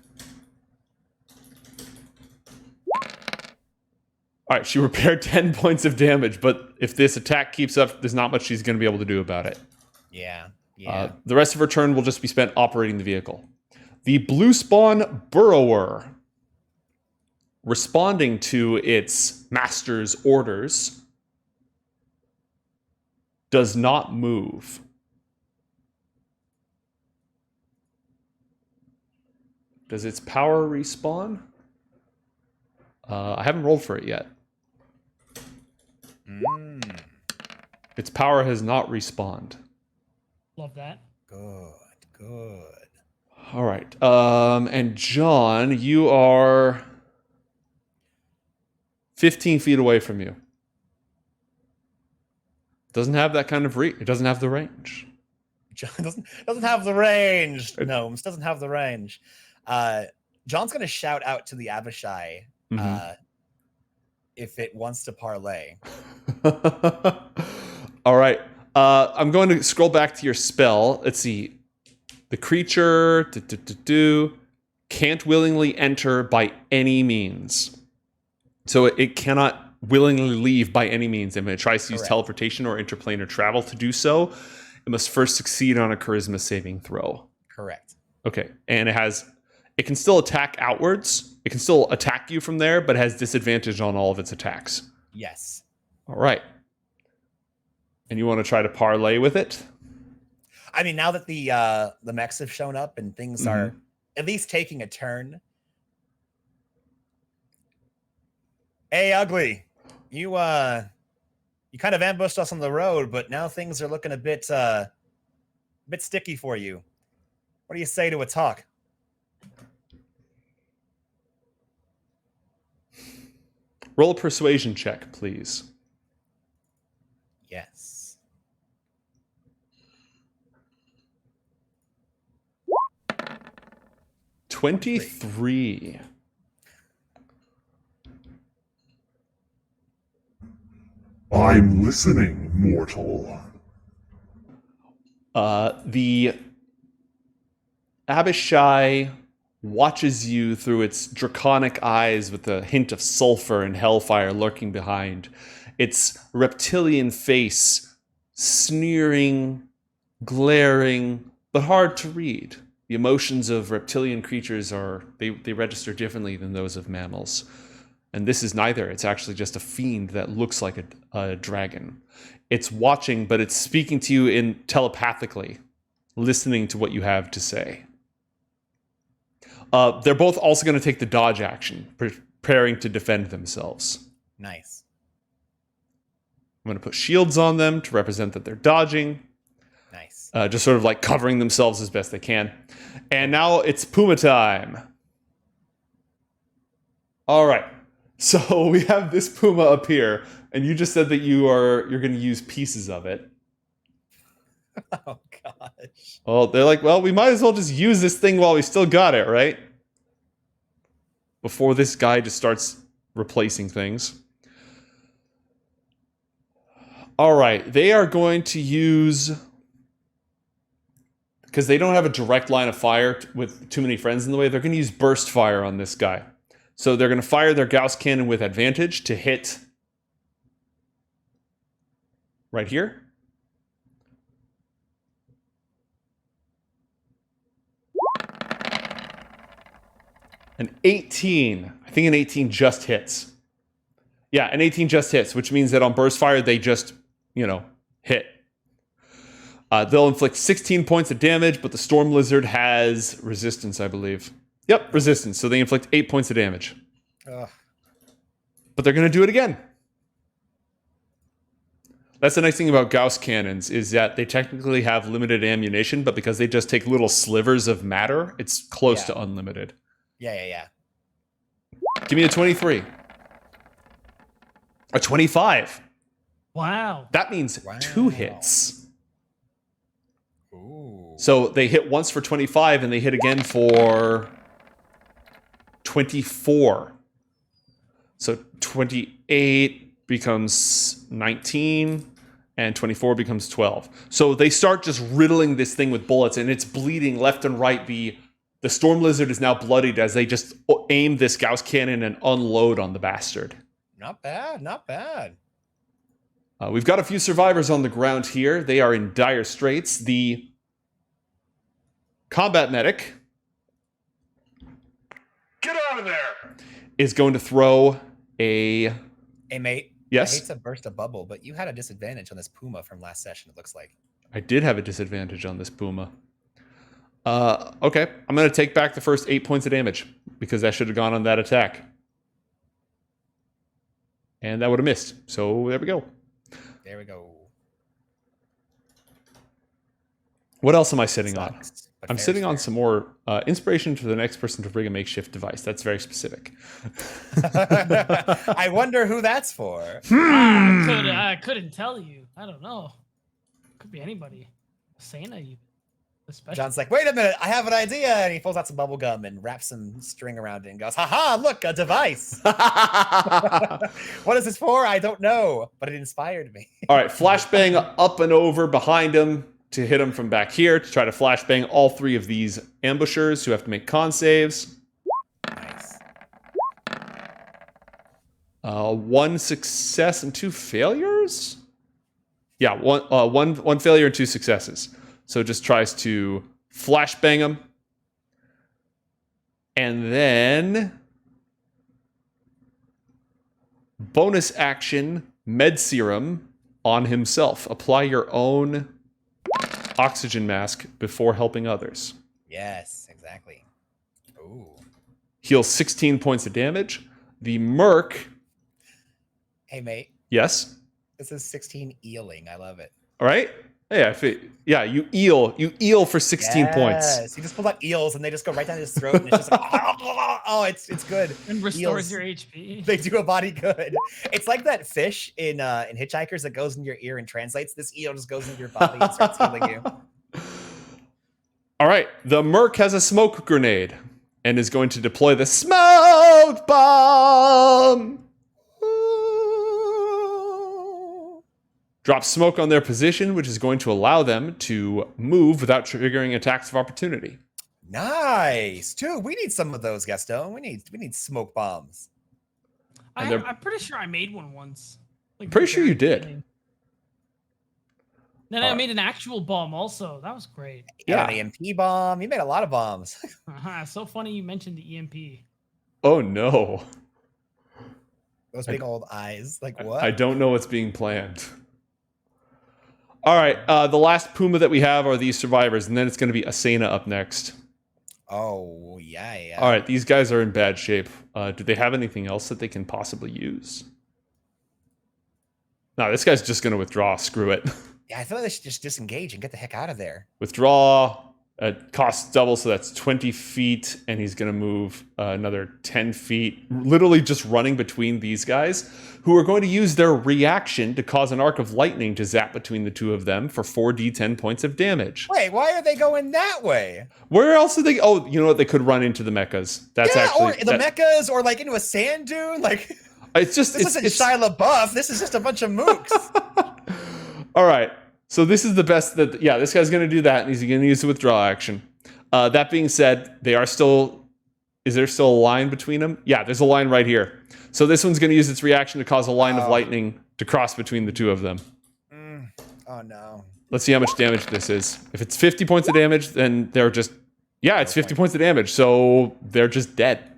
All right, she repaired 10 points of damage, but if this attack keeps up, there's not much she's going to be able to do about it. Yeah. Yeah. The rest of her turn will just be spent operating the vehicle. The blue spawn burrower, responding to its master's orders, does not move. Does its power respawn? I haven't rolled for it yet. Its power has not respawned. Love that. Good. All right. And John, you are 15 feet away from you. Doesn't have that kind of it doesn't have the range. John doesn't have the range. Gnomes doesn't have the range. John's gonna shout out to the Abishai if it wants to parlay. All right. I'm going to scroll back to your spell. Let's see. The creature can't willingly enter by any means. So it cannot willingly leave by any means. If it tries to use teleportation or interplanar travel to do so, it must first succeed on a charisma saving throw. Correct. Okay. And it can still attack outwards. It can still attack you from there, but it has disadvantage on all of its attacks. Yes. All right. And you want to try to parlay with it? I mean, now that the mechs have shown up and things are at least taking a turn. Hey, Ugly, you kind of ambushed us on the road, but now things are looking a bit sticky for you. What do you say to a talk? Roll a persuasion check, please. Yes. 23. I'm listening, mortal. The Abishai watches you through its draconic eyes with a hint of sulfur and hellfire lurking behind. Its reptilian face sneering, glaring, but hard to read. The emotions of reptilian creatures they register differently than those of mammals. And this is neither. It's actually just a fiend that looks like a dragon. It's watching, but it's speaking to you telepathically, listening to what you have to say. They're both also going to take the dodge action, preparing to defend themselves. Nice. I'm going to put shields on them to represent that they're dodging. Nice. Just sort of like covering themselves as best they can. And now it's Puma time. All right. So we have this Puma up here, and you just said that you're going to use pieces of it. Oh gosh. Well, they're like, well, we might as well just use this thing while we still got it, right? Before this guy just starts replacing things. All right, they are going to use, because they don't have a direct line of fire with too many friends in the way, they're going to use burst fire on this guy. So they're going to fire their Gauss cannon with advantage to hit right here. An 18. I think an 18 just hits. Yeah, an 18 just hits, which means that on burst fire, they just, hit. They'll inflict 16 points of damage, but the Storm Lizard has resistance, I believe. Yep, resistance. So they inflict 8 points of damage. Ugh. But they're going to do it again. That's the nice thing about Gauss cannons, is that they technically have limited ammunition, but because they just take little slivers of matter, it's close to unlimited. Yeah. Give me a 23. A 25. Wow. That means 2 hits. Ooh. So they hit once for 25, and they hit again for 24. So 28 becomes 19, and 24 becomes 12. So they start just riddling this thing with bullets, and it's bleeding left and right. The Storm Lizard is now bloodied as they just aim this Gauss cannon and unload on the bastard. Not bad. We've got a few survivors on the ground here. They are in dire straits. The combat medic, Get out of there! is going to throw a... Hey, mate. Yes? I hate to burst a bubble, but you had a disadvantage on this Puma from last session, it looks like. I did have a disadvantage on this Puma. Okay, I'm going to take back the first 8 points of damage, because that should have gone on that attack. And that would have missed. So there we go. There we go. What else am I sitting on? Sucks, but I'm fair sitting is on fair. some more inspiration for the next person to bring a makeshift device. That's very specific. I wonder who that's for. I couldn't tell you. I don't know. Could be anybody. Santa, even. Especially. John's like, wait a minute, I have an idea. And he pulls out some bubble gum and wraps some string around it and goes, haha, look, a device. What is this for? I don't know, but it inspired me. All right, flashbang up and over behind him to hit him from back here to try to flashbang all 3 of these ambushers who have to make con saves. Nice. 1 success and 2 failures? Yeah, one failure and 2 successes. So just tries to flashbang him. And then bonus action, med serum on himself. Apply your own oxygen mask before helping others. Yes, exactly. Ooh. Heals 16 points of damage. The merc, Hey, mate, yes. this is 16 eeling. I love it. All right. Yeah, you eel for 16 points. Yes, he just pulls out eels and they just go right down his throat and it's just like, oh, it's good. And restores Eels. your HP. They do a body good. It's like that fish in Hitchhikers that goes in your ear and translates. This eel just goes into your body and starts healing you. All right. The merc has a smoke grenade and is going to deploy the smoke bomb. Drop smoke on their position, which is going to allow them to move without triggering attacks of opportunity. Nice, dude. We need some of those, Gastone. We need smoke bombs. I'm pretty sure I made one once. Like, Pretty sure you did. beginning. Then I made an actual bomb also. That was great. Yeah. An EMP bomb. You made a lot of bombs. So funny you mentioned the EMP. Oh no. Those big old eyes. Like what? I don't know what's being planned. All right. The last Puma that we have are these survivors, and then it's going to be Asena up next. Oh yeah. All right. These guys are in bad shape. Do they have anything else that they can possibly use? No, this guy's just going to withdraw. Screw it. Yeah, I feel like they should just disengage and get the heck out of there. Withdraw. Costs double, so that's 20 feet, and he's going to move another 10 feet, literally just running between these guys, who are going to use their reaction to cause an arc of lightning to zap between the two of them for 4d10 points of damage. Wait, why are they going that way? Where else are they? Oh, you know what? They could run into the mechas. That's or actually the mechas, or like into a sand dune. Like It's just this isn't Shia LaBeouf. This is just a bunch of mooks. All right. So this is the best that, yeah, this guy's going to do that, and he's going to use the withdraw action. That being said, they are still, is there still a line between them? Yeah, there's a line right here. So this one's going to use its reaction to cause a line of lightning to cross between the two of them. Oh, no. Let's see how much damage this is. If it's 50 points of damage, then they're just, yeah, it's 50 points of damage. So they're just dead.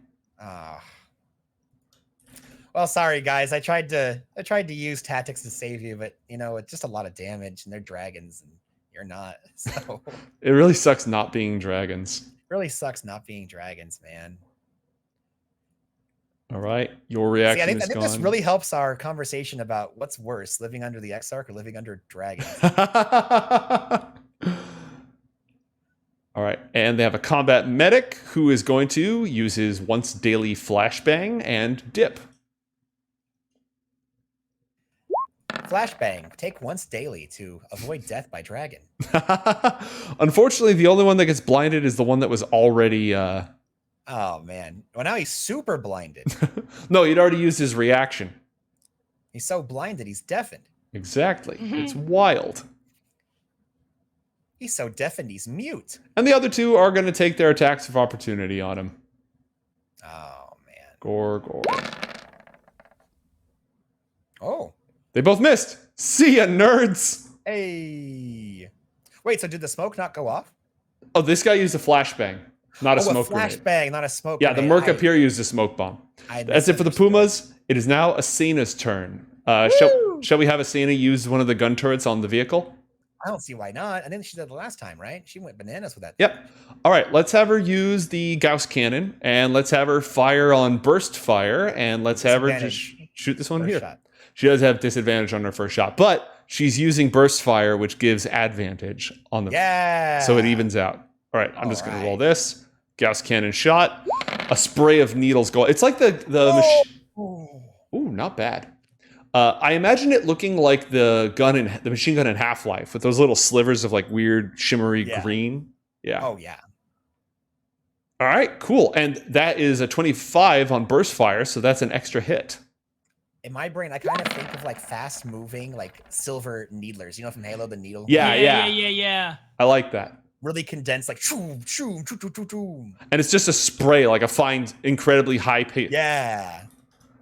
Well, sorry guys. I tried to use tactics to save you, but you know, it's just a lot of damage, and they're dragons, and you're not. So It really sucks not being dragons. really sucks not being dragons, man. All right, your reaction I is think gone. this really helps our conversation about what's worse, living under the Exarch or living under dragons. All right, and they have a combat medic who is going to use his once daily flashbang and dip. Flashbang. Take once daily to avoid death by dragon. Unfortunately, the only one that gets blinded is the one that was already... Oh, man. Well, now he's super blinded. No, he'd already used his reaction. He's so blinded, he's deafened. Exactly. It's wild. He's so deafened, he's mute. And the other two are going to take their attacks of opportunity on him. Oh, man. Gore. Oh. They both missed. See ya, nerds. Hey. Wait, so did the smoke not go off? Oh, this guy used a flashbang, not a smoke a grenade. flashbang, not a smoke Yeah, the grenade. merc up here used a smoke bomb. I That's it for the Pumas. It is now Asena's turn. Shall we have Asena use one of the gun turrets on the vehicle? I don't see why not. I think she did the last time, right? She went bananas with that. Yep. All right, let's have her use the Gauss cannon, and let's have her fire on burst fire, and let's have her just shoot this one First here. shot. She does have disadvantage on her first shot, but she's using burst fire, which gives advantage on the... Yeah. So it evens out. All right, I'm just going to roll right. this. Gauss cannon shot. A spray of needles go... It's like the Ooh, not bad. I imagine it looking like the machine gun in Half-Life with those little slivers of like weird shimmery green. Yeah. Oh, yeah. All right, cool. And that is a 25 on burst fire, so that's an extra hit. In my brain, I kind of think of like fast moving, like silver needlers. You know, from Halo, the needle. Yeah. I like that. Really condensed, like shoo, shoo, choo, choo, choo, choo. And it's just a spray, like a fine, incredibly high pace. Yeah.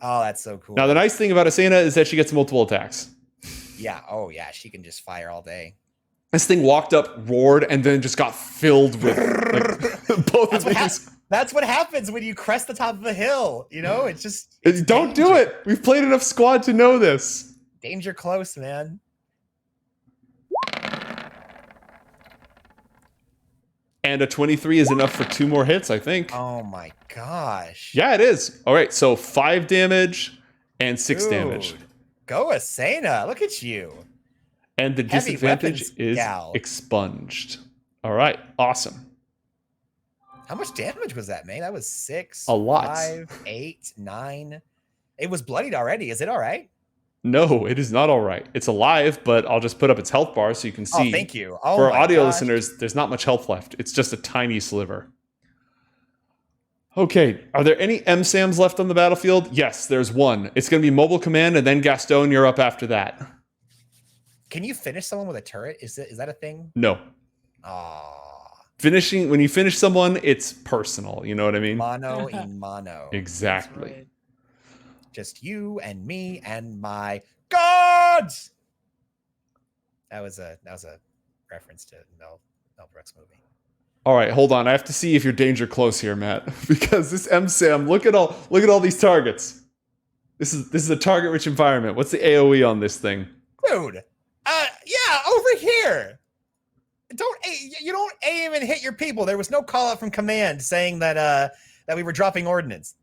Oh, that's so cool. Now, the nice thing about Asena is that she gets multiple attacks. Yeah. Oh, yeah. She can just fire all day. This thing walked up, roared, and then just got filled with like, both of these. That's what happens when you crest the top of a hill. You know, it's just... Don't do it. We've played enough squad to know this. Danger close, man. And a 23 is enough for 2 more hits, I think. Oh my gosh. Yeah, it is. All right, so 5 damage and 6 damage. Go Asena. Look at you. And the Heavy disadvantage weapons is gal. expunged. All right, awesome. How much damage was that, man? That was 6. A lot. 5, 8, 9. It was bloodied already. Is it all right? No, it is not all right. It's alive, but I'll just put up its health bar so you can see. Oh, thank you. Oh, For my audio gosh. listeners, there's not much health left. It's just a tiny sliver. Okay, are there any MSAMs left on the battlefield? Yes, there's one. It's going to be Mobile Command, and then Gastone, you're up after that. Can you finish someone with a turret? Is that a thing? No. Oh, When you finish someone, it's personal. You know what I mean? mono in mono. Exactly. Right. Just you and me and my gods. That was a reference to Mel Brooks movie. All right, hold on. I have to see if you're danger close here, Matt, because this MSAM. Look at all these targets. This is a target-rich environment. What's the AOE on this thing? Dude, yeah, over here. You don't aim and hit your people. There was no call out from command saying that we were dropping ordnance.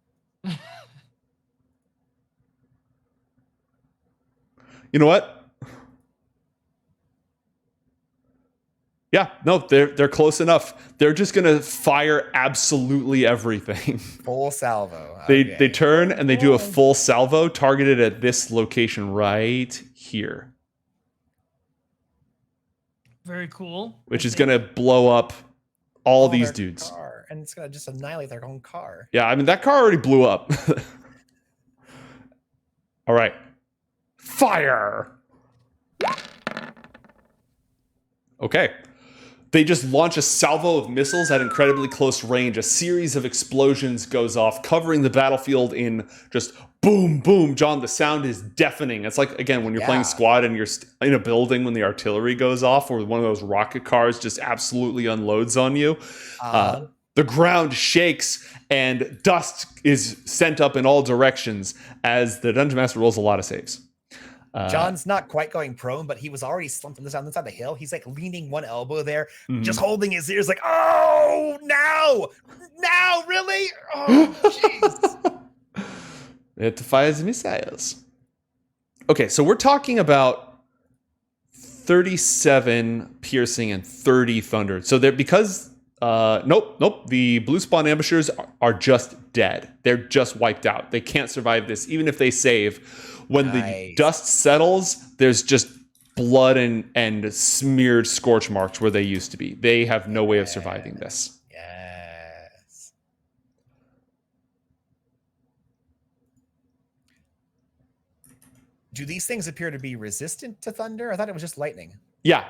You know what? Yeah, no, they're close enough. They're just gonna fire absolutely everything. Full salvo. They turn and they do a full salvo targeted at this location right here, Very cool. which is gonna blow up all these their dudes. car, and it's gonna just annihilate their own car. Yeah, I mean that car already blew up. All right, fire. Okay. They just launch a salvo of missiles at incredibly close range. A series of explosions goes off, covering the battlefield in just boom, boom. John, the sound is deafening. It's like, again, when you're playing squad and you're in a building when the artillery goes off, or one of those rocket cars just absolutely unloads on you. The ground shakes and dust is sent up in all directions as the Dungeon Master rolls a lot of saves. John's not quite going prone, but he was already slumped on the side of the hill. He's like leaning one elbow there, just holding his ears like, oh, now, really? Oh, jeez. They have to fire the missiles. Okay, so we're talking about 37 piercing and 30 thunder. So they're because nope. The blue spawn ambushers are just dead. They're just wiped out. They can't survive this, even if they save. When the dust settles, there's just blood and smeared scorch marks where they used to be. They have no way of surviving this. Yes. Do these things appear to be resistant to thunder? I thought it was just lightning. Yeah.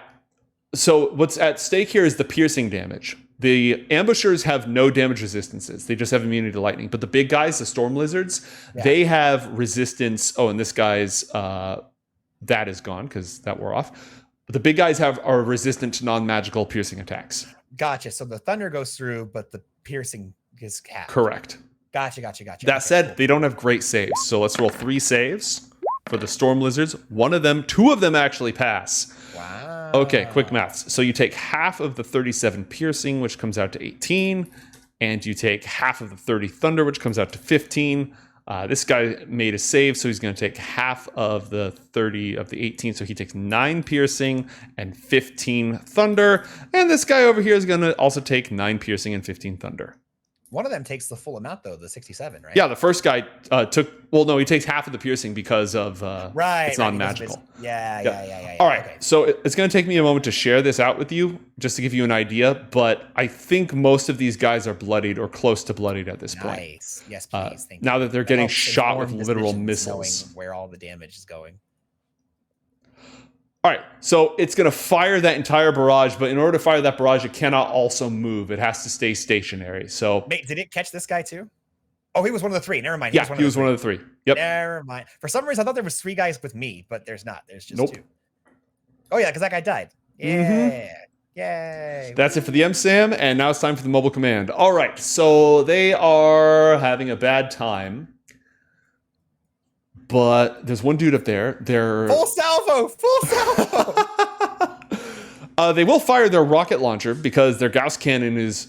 So what's at stake here is the piercing damage. The ambushers have no damage resistances. They just have immunity to lightning. But the big guys, the storm lizards, they have resistance. Oh, and this guy's that is gone because that wore off. But the big guys are resistant to non-magical piercing attacks. Gotcha. So the thunder goes through, but the piercing is capped. Correct. Gotcha. That said, they don't have great saves. So let's roll 3 saves for the storm lizards. Two of them actually pass. Wow. Okay, quick maths. So you take half of the 37 piercing, which comes out to 18, and you take half of the 30 thunder, which comes out to 15. This guy made a save, so he's going to take half of the 30 of the 18, so he takes 9 piercing and 15 thunder. And this guy over here is going to also take 9 piercing and 15 thunder. One of them takes the full amount, though, the 67, right? Yeah, the first guy he takes half of the piercing because of it's non-magical. Yeah. All right, okay. so it's going to take me a moment to share this out with you, just to give you an idea, but I think most of these guys are bloodied or close to bloodied at this point. Nice. Yes, please. Thank Now you. that they're getting helps shot with inform literal decisions, missiles. knowing where all the damage is going. All right, so it's going to fire that entire barrage, but in order to fire that barrage, it cannot also move. It has to stay stationary. So, Wait, did it catch this guy too? Oh, he was one of the 3. Never mind. he was one of the 3. Yep. Never mind. For some reason, I thought there was 3 guys with me, but there's not. There's just 2. Oh yeah, because that guy died. Yeah. Yay. That's it for the MSAM, and now it's time for the mobile command. All right, so they are having a bad time. But there's one dude up there. They're Full salvo. they will fire their rocket launcher because their Gauss cannon is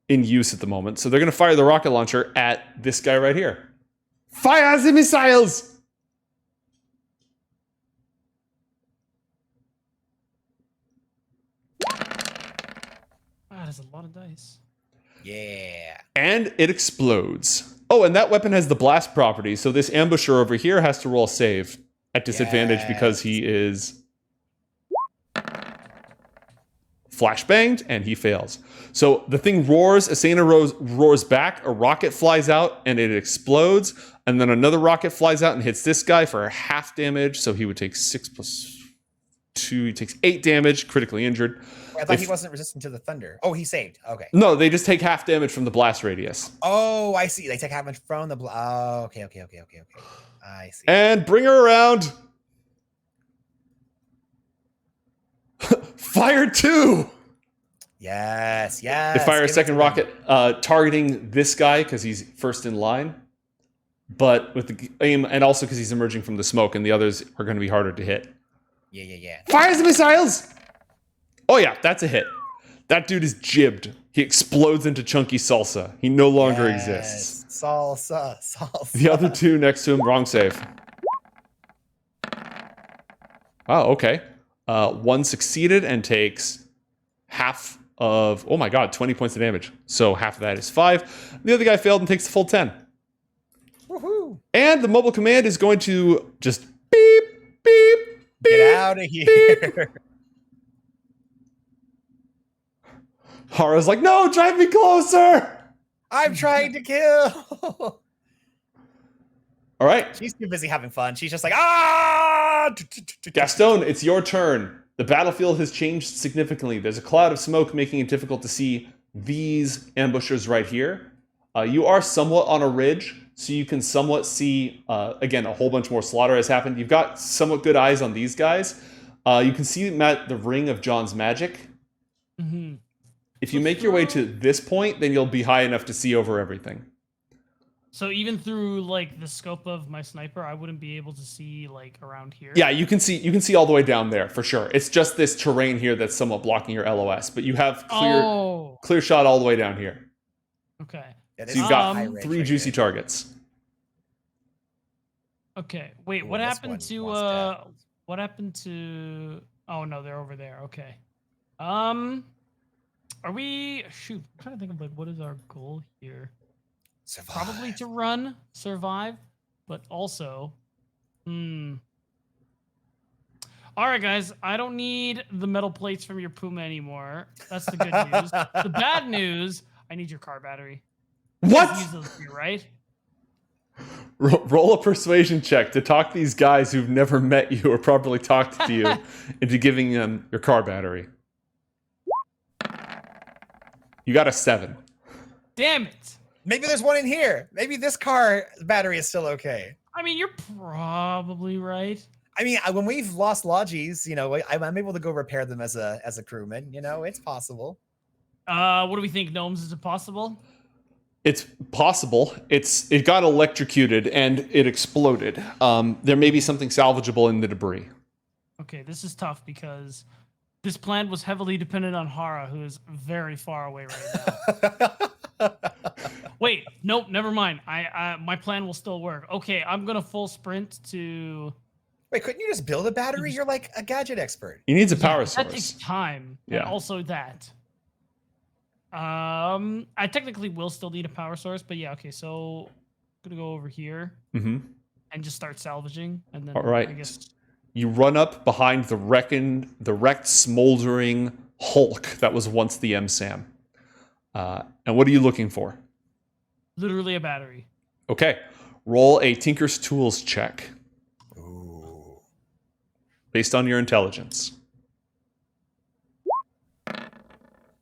in use at the moment. So they're going to fire the rocket launcher at this guy right here. Fire the missiles! That is a lot of dice. Yeah. And it explodes. Oh, and that weapon has the blast property. So this ambusher over here has to roll a save at disadvantage because he is flashbanged and he fails. So the thing roars, Asana roars back, a rocket flies out and it explodes, and then another rocket flies out and hits this guy for half damage, so he would take 6 plus 2, he takes 8 damage, critically injured. I thought he wasn't resistant to the thunder. Oh, he saved. Okay. No, they just take half damage from the blast radius. Oh, I see. They take half much from the oh, okay. I see. And bring her around. Fire 2. Yes. They fire a second rocket targeting this guy because he's first in line, but with the aim, and also because he's emerging from the smoke, and the others are going to be harder to hit. Yeah. Fires the missiles. Oh yeah, that's a hit. That dude is jibbed. He explodes into chunky salsa. He no longer exists. Salsa. The other 2 next to him, wrong save. Oh, okay. One succeeded and takes half of, oh my god, 20 points of damage. So half of that is 5. The other guy failed and takes the full 10. Woohoo! And the mobile command is going to just beep, beep, beep. Get out of here. Hara's like, no, drive me closer. I'm trying to kill. All right, She's too busy having fun. She's just like, ah! Gastone, it's your turn. The battlefield has changed significantly. There's a cloud of smoke making it difficult to see these ambushers right here. You are somewhat on a ridge, so you can somewhat see, again, a whole bunch more slaughter has happened. You've got somewhat good eyes on these guys. You can see, Matt, the ring of John's magic. Mm-hmm. If you make your way to this point, then you'll be high enough to see over everything. So even through like the scope of my sniper, I wouldn't be able to see like around here. Yeah, you can see all the way down there for sure. It's just this terrain here that's somewhat blocking your LOS, but you have clear shot all the way down here. Okay. Yeah, So you've got high range 3 right juicy here. targets. Okay. Wait, Ooh, what this happened one to wants that. what happened to oh no, they're over there. Okay. Are we shoot, I'm trying to think of like what is our goal here? Survive. Probably to run, survive, but also All right, guys, I don't need the metal plates from your Puma anymore. That's the good news. The bad news, I need your car battery. What? Use those three, right? Roll a persuasion check to talk these guys who've never met you or properly talked to you into giving them your car battery. You got a 7. Damn it. Maybe there's one in here. Maybe this car battery is still okay. I mean, you're probably right. I mean, when we've lost Logis, you know, I'm able to go repair them as a crewman. You know, it's possible. What do we think, Gnomes? Is it possible? It's possible. It got electrocuted and it exploded. There may be something salvageable in the debris. Okay, this is tough because this plan was heavily dependent on Hara, who is very far away right now. Wait, nope, never mind. My plan will still work. Okay, I'm gonna full sprint to. Wait, couldn't you just build a battery? You're like a gadget expert. He needs a power That takes source. time. Yeah. And also that. I technically will still need a power source, but yeah, okay, so I'm gonna go over here Mm-hmm. and just start salvaging, and then All right. I guess You run up behind the wrecked, smoldering hulk that was once the MSAM. And what are you looking for? literally a battery. Okay. Roll a Tinker's Tools check Ooh. based on your intelligence.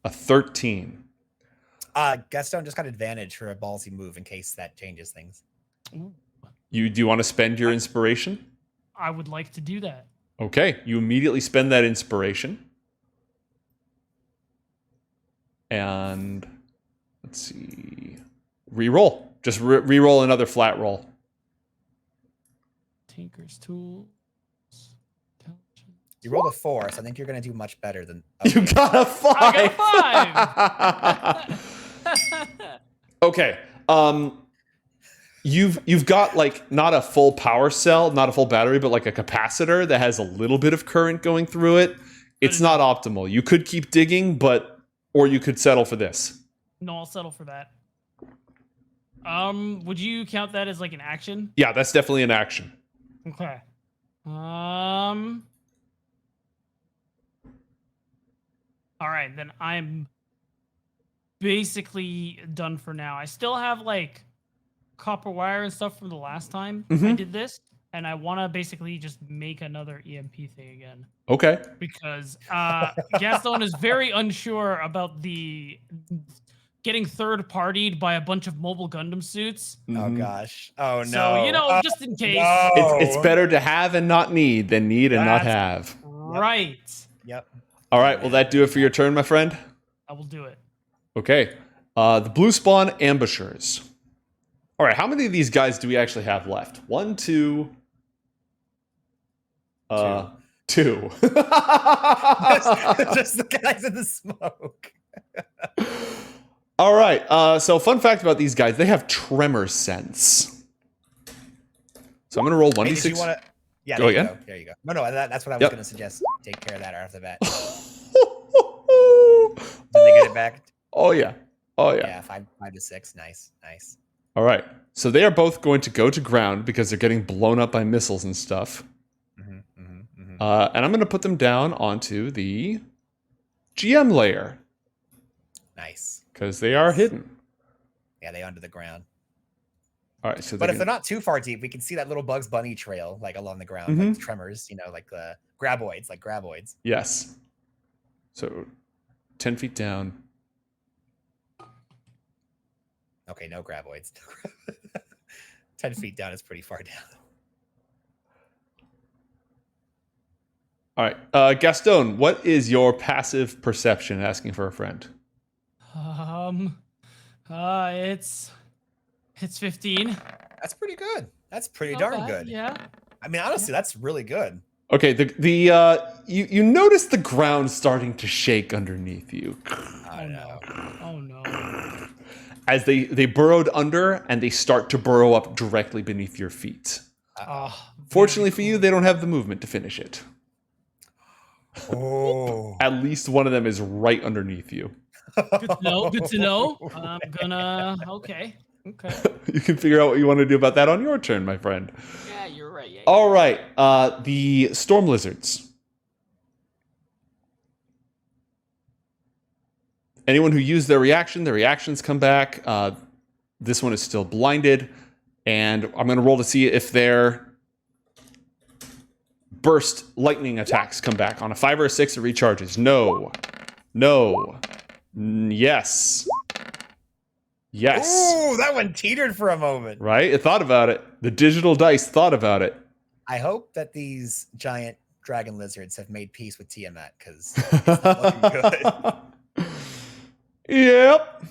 A 13. Gastone just got advantage for a ballsy move in case that changes things. Ooh, Do you want to spend your inspiration? I would like to do that. Okay. You immediately spend that inspiration. And let's see. Reroll. Just reroll another flat roll. Tinker's Tools. You rolled a 4, so I think you're going to do much better than. You got a 5. I got a 5. Okay. You've got like not a full power cell, not a full battery, but like a capacitor that has a little bit of current going through it. It's not optimal. You could keep digging, or you could settle for this. No, I'll settle for that. Would you count that as like an action? Yeah, that's definitely an action. Okay. All right, then I'm basically done for now. I still have like copper wire and stuff from the last time I did this, and I want to basically just make another EMP thing again. Okay. Because Gastone is very unsure about the getting third-partied by a bunch of mobile Gundam suits. Oh gosh. Oh no. So, you know, just in case. No. It's better to have and not need than need and not have. Right. Yep. All right. Will that do it for your turn, my friend? I will do it. Okay. The blue spawn ambushers. All right. How many of these guys do we actually have left? 1, 2. 2. Just the guys in the smoke. All right. So fun fact about these guys, they have tremor sense. So I'm going to roll Hey, did you 1d6. want to? Yeah, Go there you again? go. There you go. No, that's what I was Yep. going to suggest. Take care of that right off the bat. oh Did they get it back? yeah. Oh yeah. Yeah, 5 to 6. Nice. All right. So they are both going to go to ground because they're getting blown up by missiles and stuff. And I'm going to put them down onto the GM layer Nice. because they are hidden. Yeah, they under the ground. All right. So But if they're not too far deep, we can see that little Bugs Bunny trail like along the ground, like the tremors, like the graboids. Yes. So 10 feet down. Okay, no graboids. 10 feet down is pretty far down. All right. Gastone, what is your passive perception asking for a friend? It's 15. That's pretty good. That's pretty Not darn bad, good. Yeah. I mean, honestly, that's really good. Okay, you notice the ground starting to shake underneath you I know. Oh no. as they burrowed under and they start to burrow up directly beneath your feet. Fortunately for you, they don't have the movement to finish it. Oh. At least one of them is right underneath you. Good to know. I'm gonna. Okay. You can figure out what you want to do about that on your turn, my friend. Yeah, you're right. Yeah. All right, the storm lizards. Anyone who used their reactions come back. This one is still blinded, and I'm going to roll to see if their burst lightning attacks come back. On a 5 or a 6, it recharges. No. Yes. Ooh, that one teetered for a moment. Right? It thought about it. The digital dice thought about it. I hope that these giant dragon lizards have made peace with Tiamat because it's not looking good. Yep.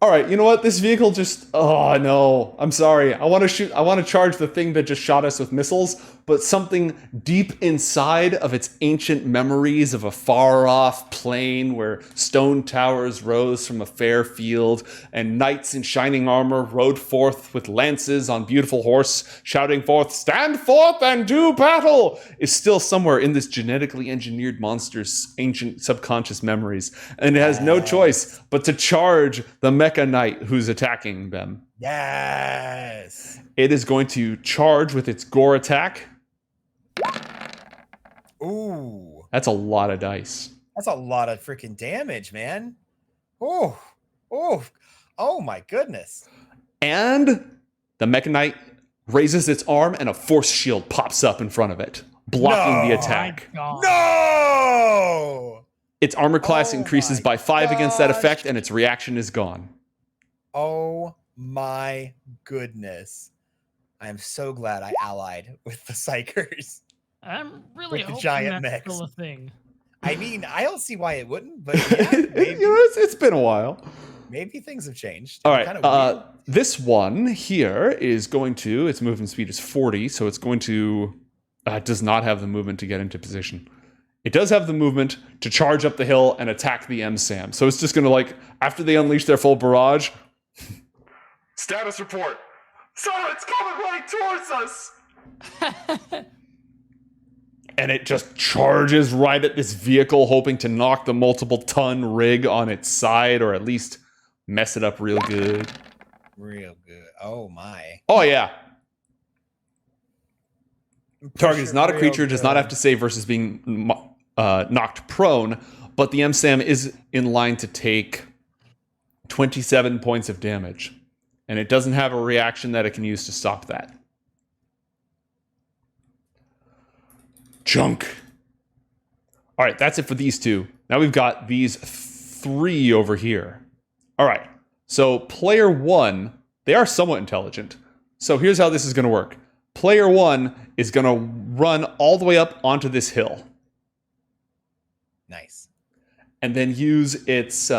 All right, you know what? This vehicle just... Oh, no. I'm sorry. I want to charge the thing that just shot us with missiles, but something deep inside of its ancient memories of a far-off plain where stone towers rose from a fair field and knights in shining armor rode forth with lances on beautiful horse, shouting forth, "Stand forth and do battle!" is still somewhere in this genetically engineered monster's ancient subconscious memories. And it has no choice but to charge the Mecha Knight who's attacking them. Yes. It is going to charge with its gore attack. Ooh. That's a lot of dice. That's a lot of freaking damage, man. Oh my goodness. And the Mecha Knight raises its arm and a force shield pops up in front of it, blocking the attack. No! Its armor class increases by 5 against that effect, gosh. and its reaction is gone. Oh my goodness. I am so glad I allied with the Psychers. I'm really With the hoping giant that's mechs. still a thing. I mean, I don't see why it wouldn't, but yeah, maybe, It's been a while. maybe things have changed. All It's right, kinda weird. this one here is going to, its movement speed is 40, so it's going to, it does not have the movement to get into position. It does have the movement to charge up the hill and attack the M-SAM. So it's just going to, like, after they unleash their full barrage, status report. So it's coming right towards us. And it just charges right at this vehicle, hoping to knock the multiple-ton rig on its side, or at least mess it up real good. Real good. Oh my. Oh, yeah. Target is Push it not a real creature, does not good. have to save versus being knocked prone, but the M-SAM is in line to take 27 points of damage. And it doesn't have a reaction that it can use to stop that. Junk. All right, that's it for these two. Now we've got these 3 over here. All right, so player 1, they are somewhat intelligent. So here's how this is going to work. Player 1 is going to run all the way up onto this hill. Nice. And then use its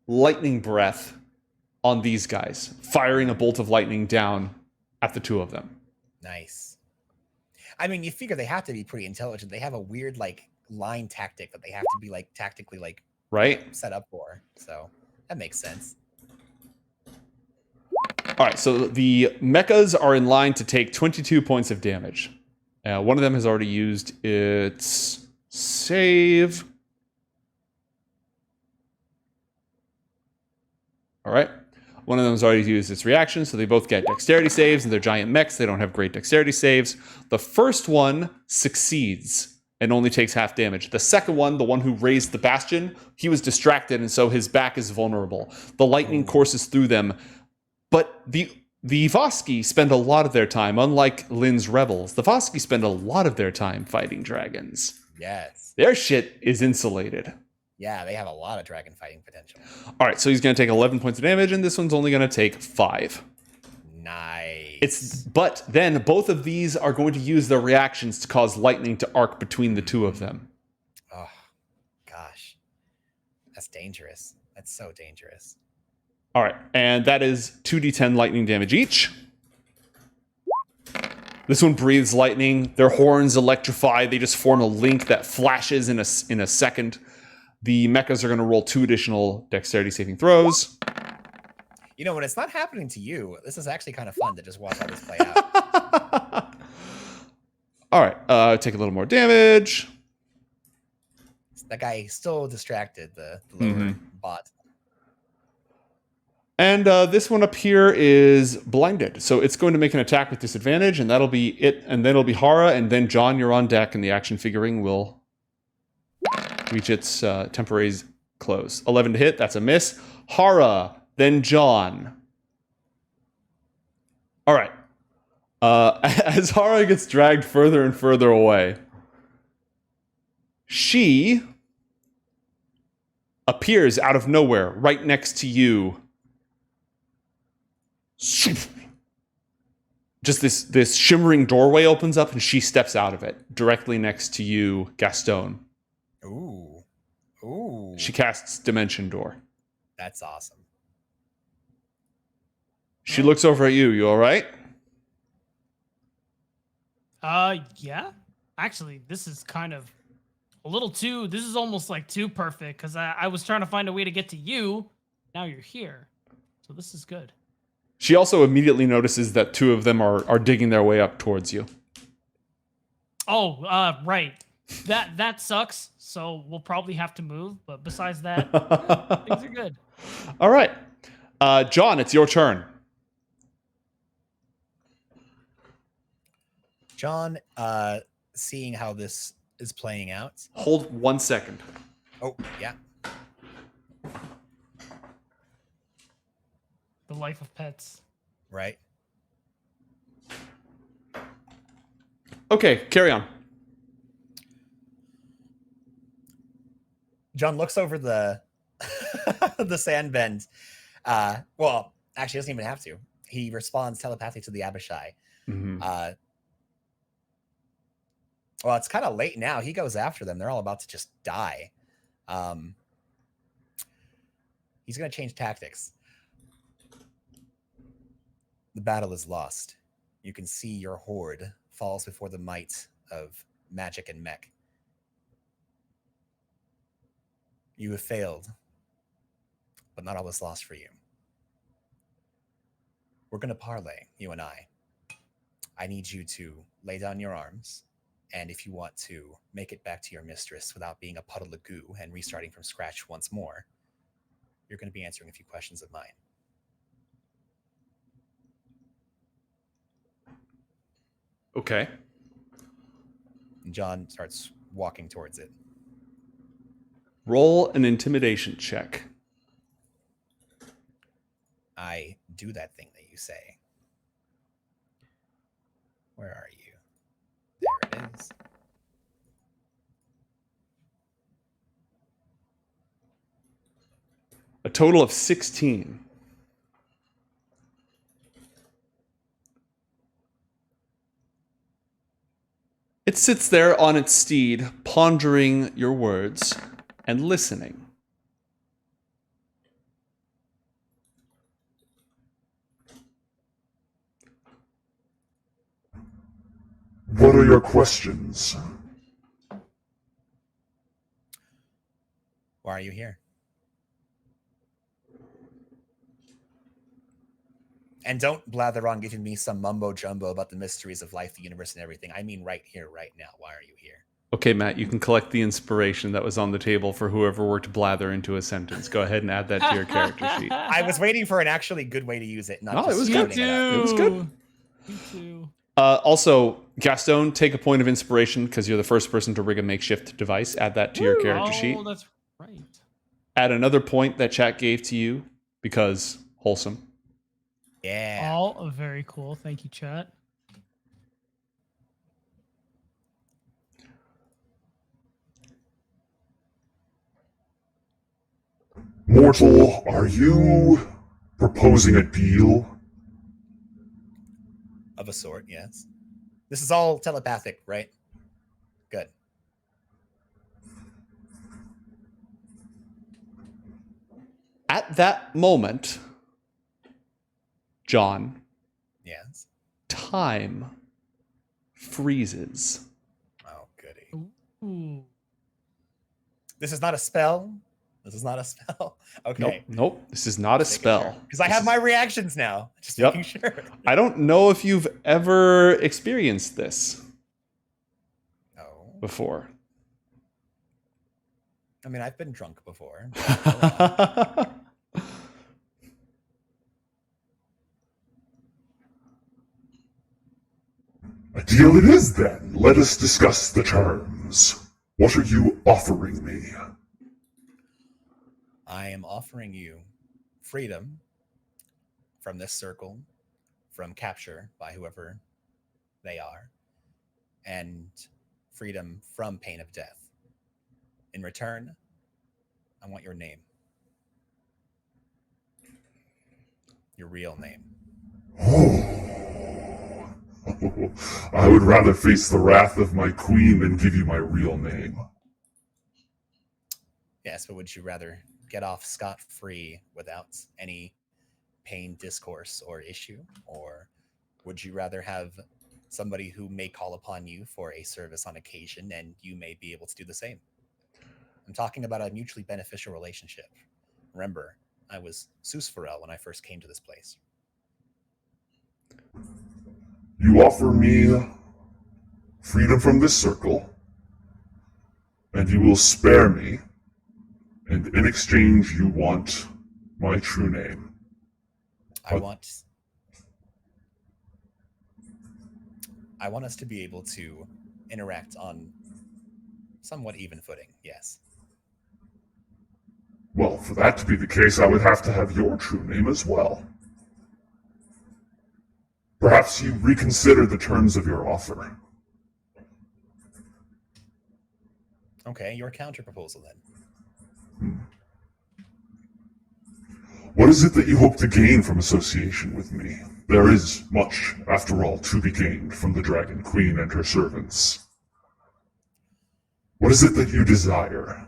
lightning breath on these guys, firing a bolt of lightning down at the 2 of them. Nice. I mean, you figure they have to be pretty intelligent. They have a weird like line tactic that they have to be like tactically like Right? set up for. So that makes sense. All All right, so the mechas are in line to take 22 points of damage. One of them has already used its save. All right. One of them has already used its reaction, so they both get dexterity saves, and they're giant mechs. They don't have great dexterity saves. The first one succeeds and only takes half damage. The second one, the one who raised the bastion, he was distracted, and so his back is vulnerable. The lightning courses through them, but the Voskii spend a lot of their time, unlike Lynn's rebels, the Voskii spend a lot of their time fighting dragons. Yes. Their shit is insulated. Yeah, they have a lot of dragon fighting potential. All right, so he's going to take 11 points of damage, and this one's only going to take 5. Nice. But then both of these are going to use their reactions to cause lightning to arc between the two of them. Oh, gosh. That's dangerous. That's so dangerous. All right, and that is 2d10 lightning damage each. This one breathes lightning. Their horns electrify. They just form a link that flashes in a second. The mechas are going to roll 2 additional dexterity saving throws. You know, when it's not happening to you, this is actually kind of fun to just watch all this play out. All right, take a little more damage. That guy still distracted, the lower bot. And this one up here is blinded. So it's going to make an attack with disadvantage, and that'll be it. And then it'll be Hara, and then John, you're on deck, and the action figuring will reach its temporary close. 11 to hit, that's a miss. Hara, then John. All right. As Hara gets dragged further and further away, she appears out of nowhere right next to you. Just this shimmering doorway opens up, and she steps out of it directly next to you, Gastone. Ooh. Ooh. She casts Dimension Door. That's awesome. She looks over at you. You all right? Yeah. Actually, this is kind of a little too. This is almost like too perfect because I was trying to find a way to get to you. Now you're here, so this is good. She also immediately notices that 2 of them are digging their way up towards you. Oh, right. That sucks. So we'll probably have to move. But besides that, things are good. All right. John, it's your turn. John, seeing how this is playing out. Hold 1 second. Oh, yeah. The life of pets. Right. Okay, carry on. John looks over the the sand bend. Well, actually, he doesn't even have to. He responds telepathically to the Abishai. Well, it's kind of late now. He goes after them. They're all about to just die. He's going to change tactics. The battle is lost. You can see your horde falls before the might of magic and mech. You have failed, but not all is lost for you. We're going to parlay, you and I. I need you to lay down your arms, and if you want to make it back to your mistress without being a puddle of goo and restarting from scratch once more, you're going to be answering a few questions of mine. Okay. And John starts walking towards it. Roll an intimidation check. I do that thing that you say. Where are you? There it is. A total of 16. It sits there on its steed, pondering your words and listening. What are your questions? Why are you here? And don't blather on giving me some mumbo jumbo about the mysteries of life, the universe, and everything. I mean, right here, right now. Why are you here? Okay, Matt, you can collect the inspiration that was on the table for whoever were to blather into a sentence. Go ahead and add that to your character sheet. I was waiting for an actually good way to use it, not No, just it was Me good. spouting it out. It was good. Me too. Also, Gastone, take a point of inspiration because you're the first person to rig a makeshift device. Add that to your character sheet. Oh, that's right. Add another point that chat gave to you because wholesome. Yeah. All very cool. Thank you, chat. Mortal, are you proposing a deal? Of a sort, yes. This is all telepathic, right? Good. At that moment, John, Yes. time freezes. Oh, goody. Ooh. This is not a spell. This is not a spell. Okay. Nope. This is not a spell. Because I have my reactions now. Just Yep. making sure. I don't know if you've ever experienced this Oh. before. I mean, I've been drunk before. A deal it is then. Let us discuss the terms. What are you offering me? I am offering you freedom from this circle, from capture by whoever they are, and freedom from pain of death. In return, I want your name. Your real name. I would rather face the wrath of my queen than give you my real name. Yes, but would you rather get off scot-free without any pain, discourse, or issue? Or would you rather have somebody who may call upon you for a service on occasion and you may be able to do the same? I'm talking about a mutually beneficial relationship. Remember, I was Susfarel when I first came to this place. You offer me freedom from this circle, and you will spare me, and in exchange you want my true name. I want us to be able to interact on somewhat even footing, yes. Well, for that to be the case, I would have to have your true name as well. Perhaps you reconsider the terms of your offer. Okay, your counter proposal then. What is it that you hope to gain from association with me? There is much, after all, to be gained from the Dragon Queen and her servants. What is it that you desire?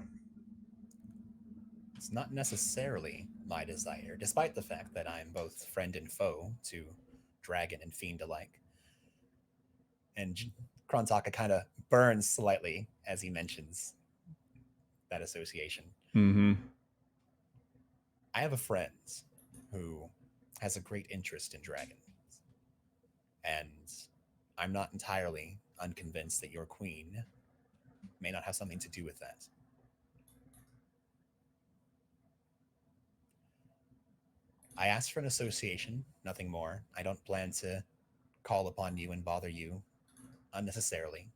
It's not necessarily my desire, despite the fact that I'm both friend and foe to dragon and fiend alike. And Krontaka kind of burns slightly as he mentions that association. Mm-hmm. I have a friend who has a great interest in dragons. And I'm not entirely unconvinced that your queen may not have something to do with that. I asked for an association, nothing more. I don't plan to call upon you and bother you unnecessarily.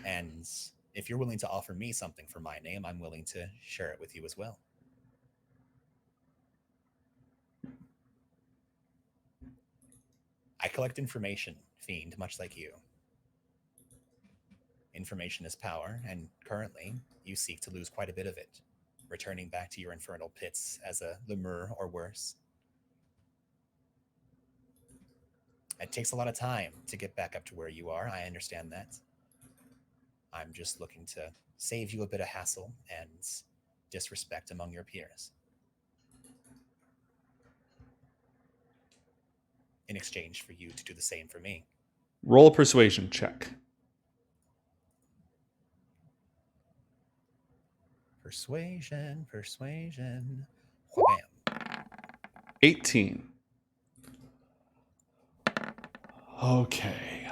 And if you're willing to offer me something for my name, I'm willing to share it with you as well. I collect information, fiend, much like you. Information is power, and currently you seek to lose quite a bit of it, returning back to your infernal pits as a lemur or worse. It takes a lot of time to get back up to where you are. I understand that. I'm just looking to save you a bit of hassle and disrespect among your peers. In exchange for you to do the same for me. Roll a persuasion check. Persuasion. Wha-bam. 18. Okay.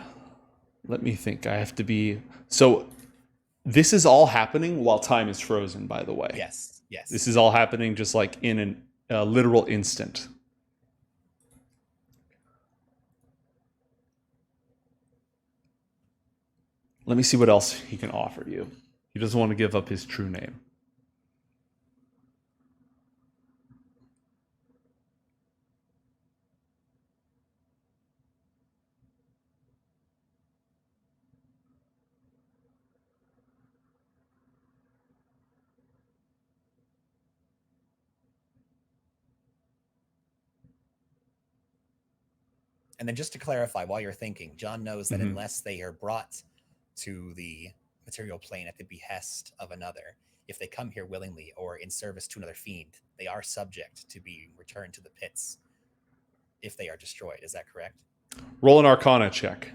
Let me think. I have to be... So, this is all happening while time is frozen, by the way. Yes, yes. This is all happening just like in a literal instant. Let me see what else he can offer you. He doesn't want to give up his true name. And then just to clarify, while you're thinking, John knows that unless they are brought to the material plane at the behest of another, if they come here willingly or in service to another fiend, they are subject to be returned to the pits if they are destroyed. Is that correct? Roll an Arcana check.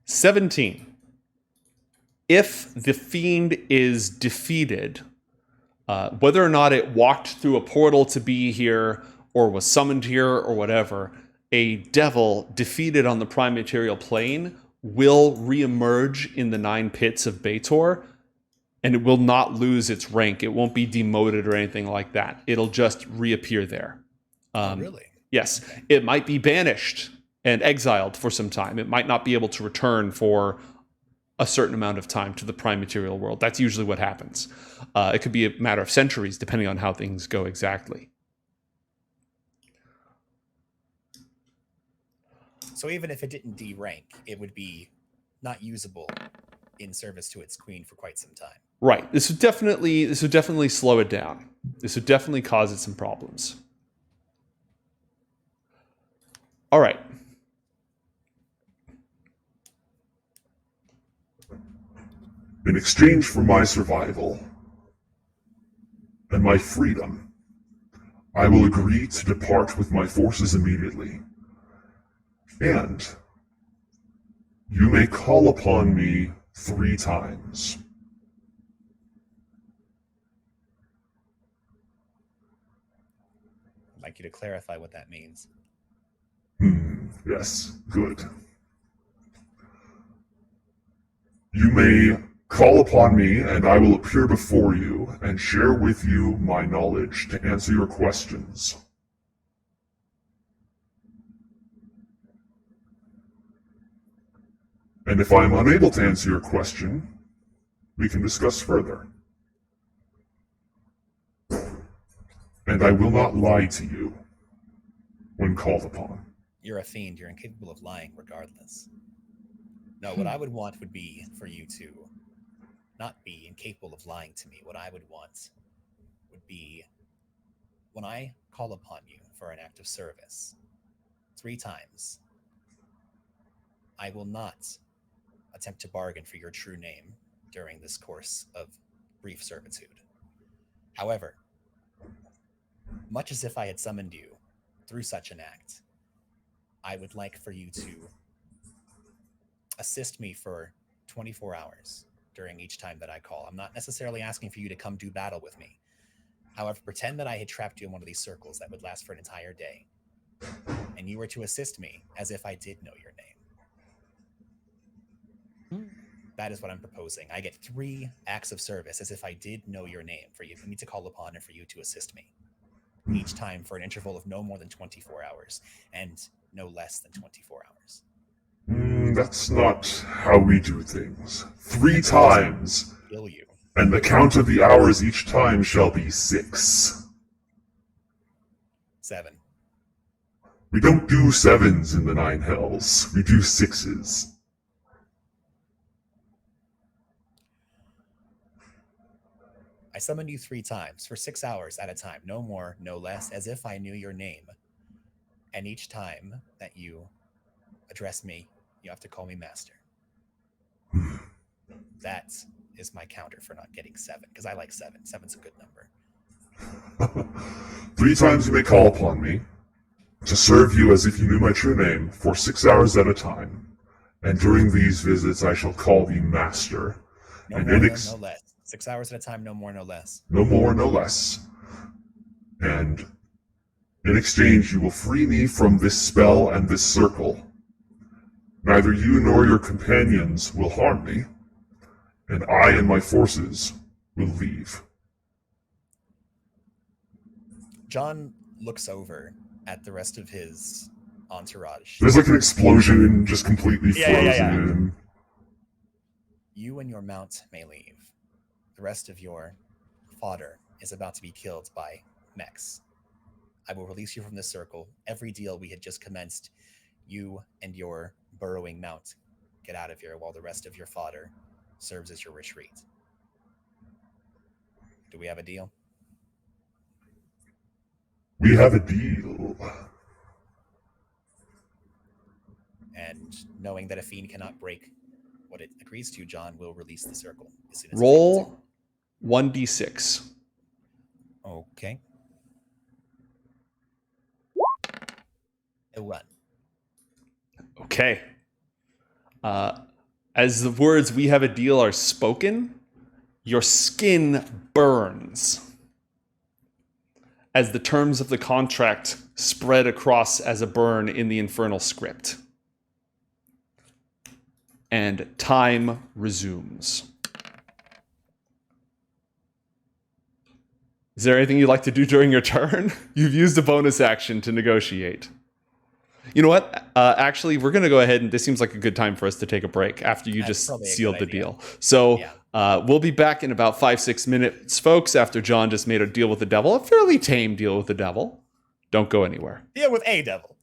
17. If the fiend is defeated, whether or not it walked through a portal to be here or was summoned here or whatever, a devil defeated on the prime material plane will reemerge in the 9 pits of Baator, and it will not lose its rank. It won't be demoted or anything like that. It'll just reappear there. Really? Yes. It might be banished and exiled for some time. It might not be able to return for a certain amount of time to the prime material world. That's usually what happens. It could be a matter of centuries, depending on how things go exactly. So even if it didn't derank, it would be not usable in service to its queen for quite some time. Right. This would definitely slow it down. This would definitely cause it some problems. All right. In exchange for my survival and my freedom, I will agree to depart with my forces immediately. And you may call upon me 3 times. I'd like you to clarify what that means. Yes, good. You may call upon me, and I will appear before you and share with you my knowledge to answer your questions. And if I am unable to answer your question, we can discuss further. And I will not lie to you when called upon. You're a fiend. You're incapable of lying regardless. No, what I would want would be for you to not be incapable of lying to me. What I would want would be when I call upon you for an act of service 3 times, I will not attempt to bargain for your true name during this course of brief servitude. However, much as if I had summoned you through such an act, I would like for you to assist me for 24 hours during each time that I call. I'm not necessarily asking for you to come do battle with me. However, pretend that I had trapped you in one of these circles that would last for an entire day, and you were to assist me as if I did know your name. That is what I'm proposing. I get 3 acts of service as if I did know your name for me to call upon and for you to assist me. Each time for an interval of no more than 24 hours and no less than 24 hours. That's not how we do things. 3 times. Kill you. And the count of the hours each time shall be 6. 7. We don't do 7s in the 9 hells. We do 6s. I summoned you 3 times for 6 hours at a time, no more, no less, as if I knew your name. And each time that you address me, you have to call me master. That is my counter for not getting 7, because I like 7. 7's a good number. 3 times you may call upon me to serve you as if you knew my true name for 6 hours at a time. And during these visits I shall call thee master, No and more, no less. 6 hours at a time, no more, no less. no more, no less. And in exchange, you will free me from this spell and this circle. Neither you nor your companions will harm me, and I and my forces will leave. John looks over at the rest of his entourage. There's like an explosion and just completely frozen. Yeah. You and your mount may leave. The rest of your fodder is about to be killed by mechs. I will release you from this circle. Every deal we had just commenced, you and your burrowing mount get out of here while the rest of your fodder serves as your retreat. Do we have a deal? We have a deal. And knowing that a fiend cannot break what it agrees to, John will release the circle as soon as Roll 1d6. Okay. A 1. Okay. As the words "we have a deal" are spoken, your skin burns as the terms of the contract spread across as a burn in the infernal script. And time resumes. Is there anything you'd like to do during your turn? You've used a bonus action to negotiate. You know what? Actually, we're going to go ahead, and this seems like a good time for us to take a break after you That's just sealed the idea. deal. So Yeah. we'll be back in about 5-6 minutes, folks, after John just made a deal with the devil, a fairly tame deal with the devil. Don't go anywhere. Deal with a devil.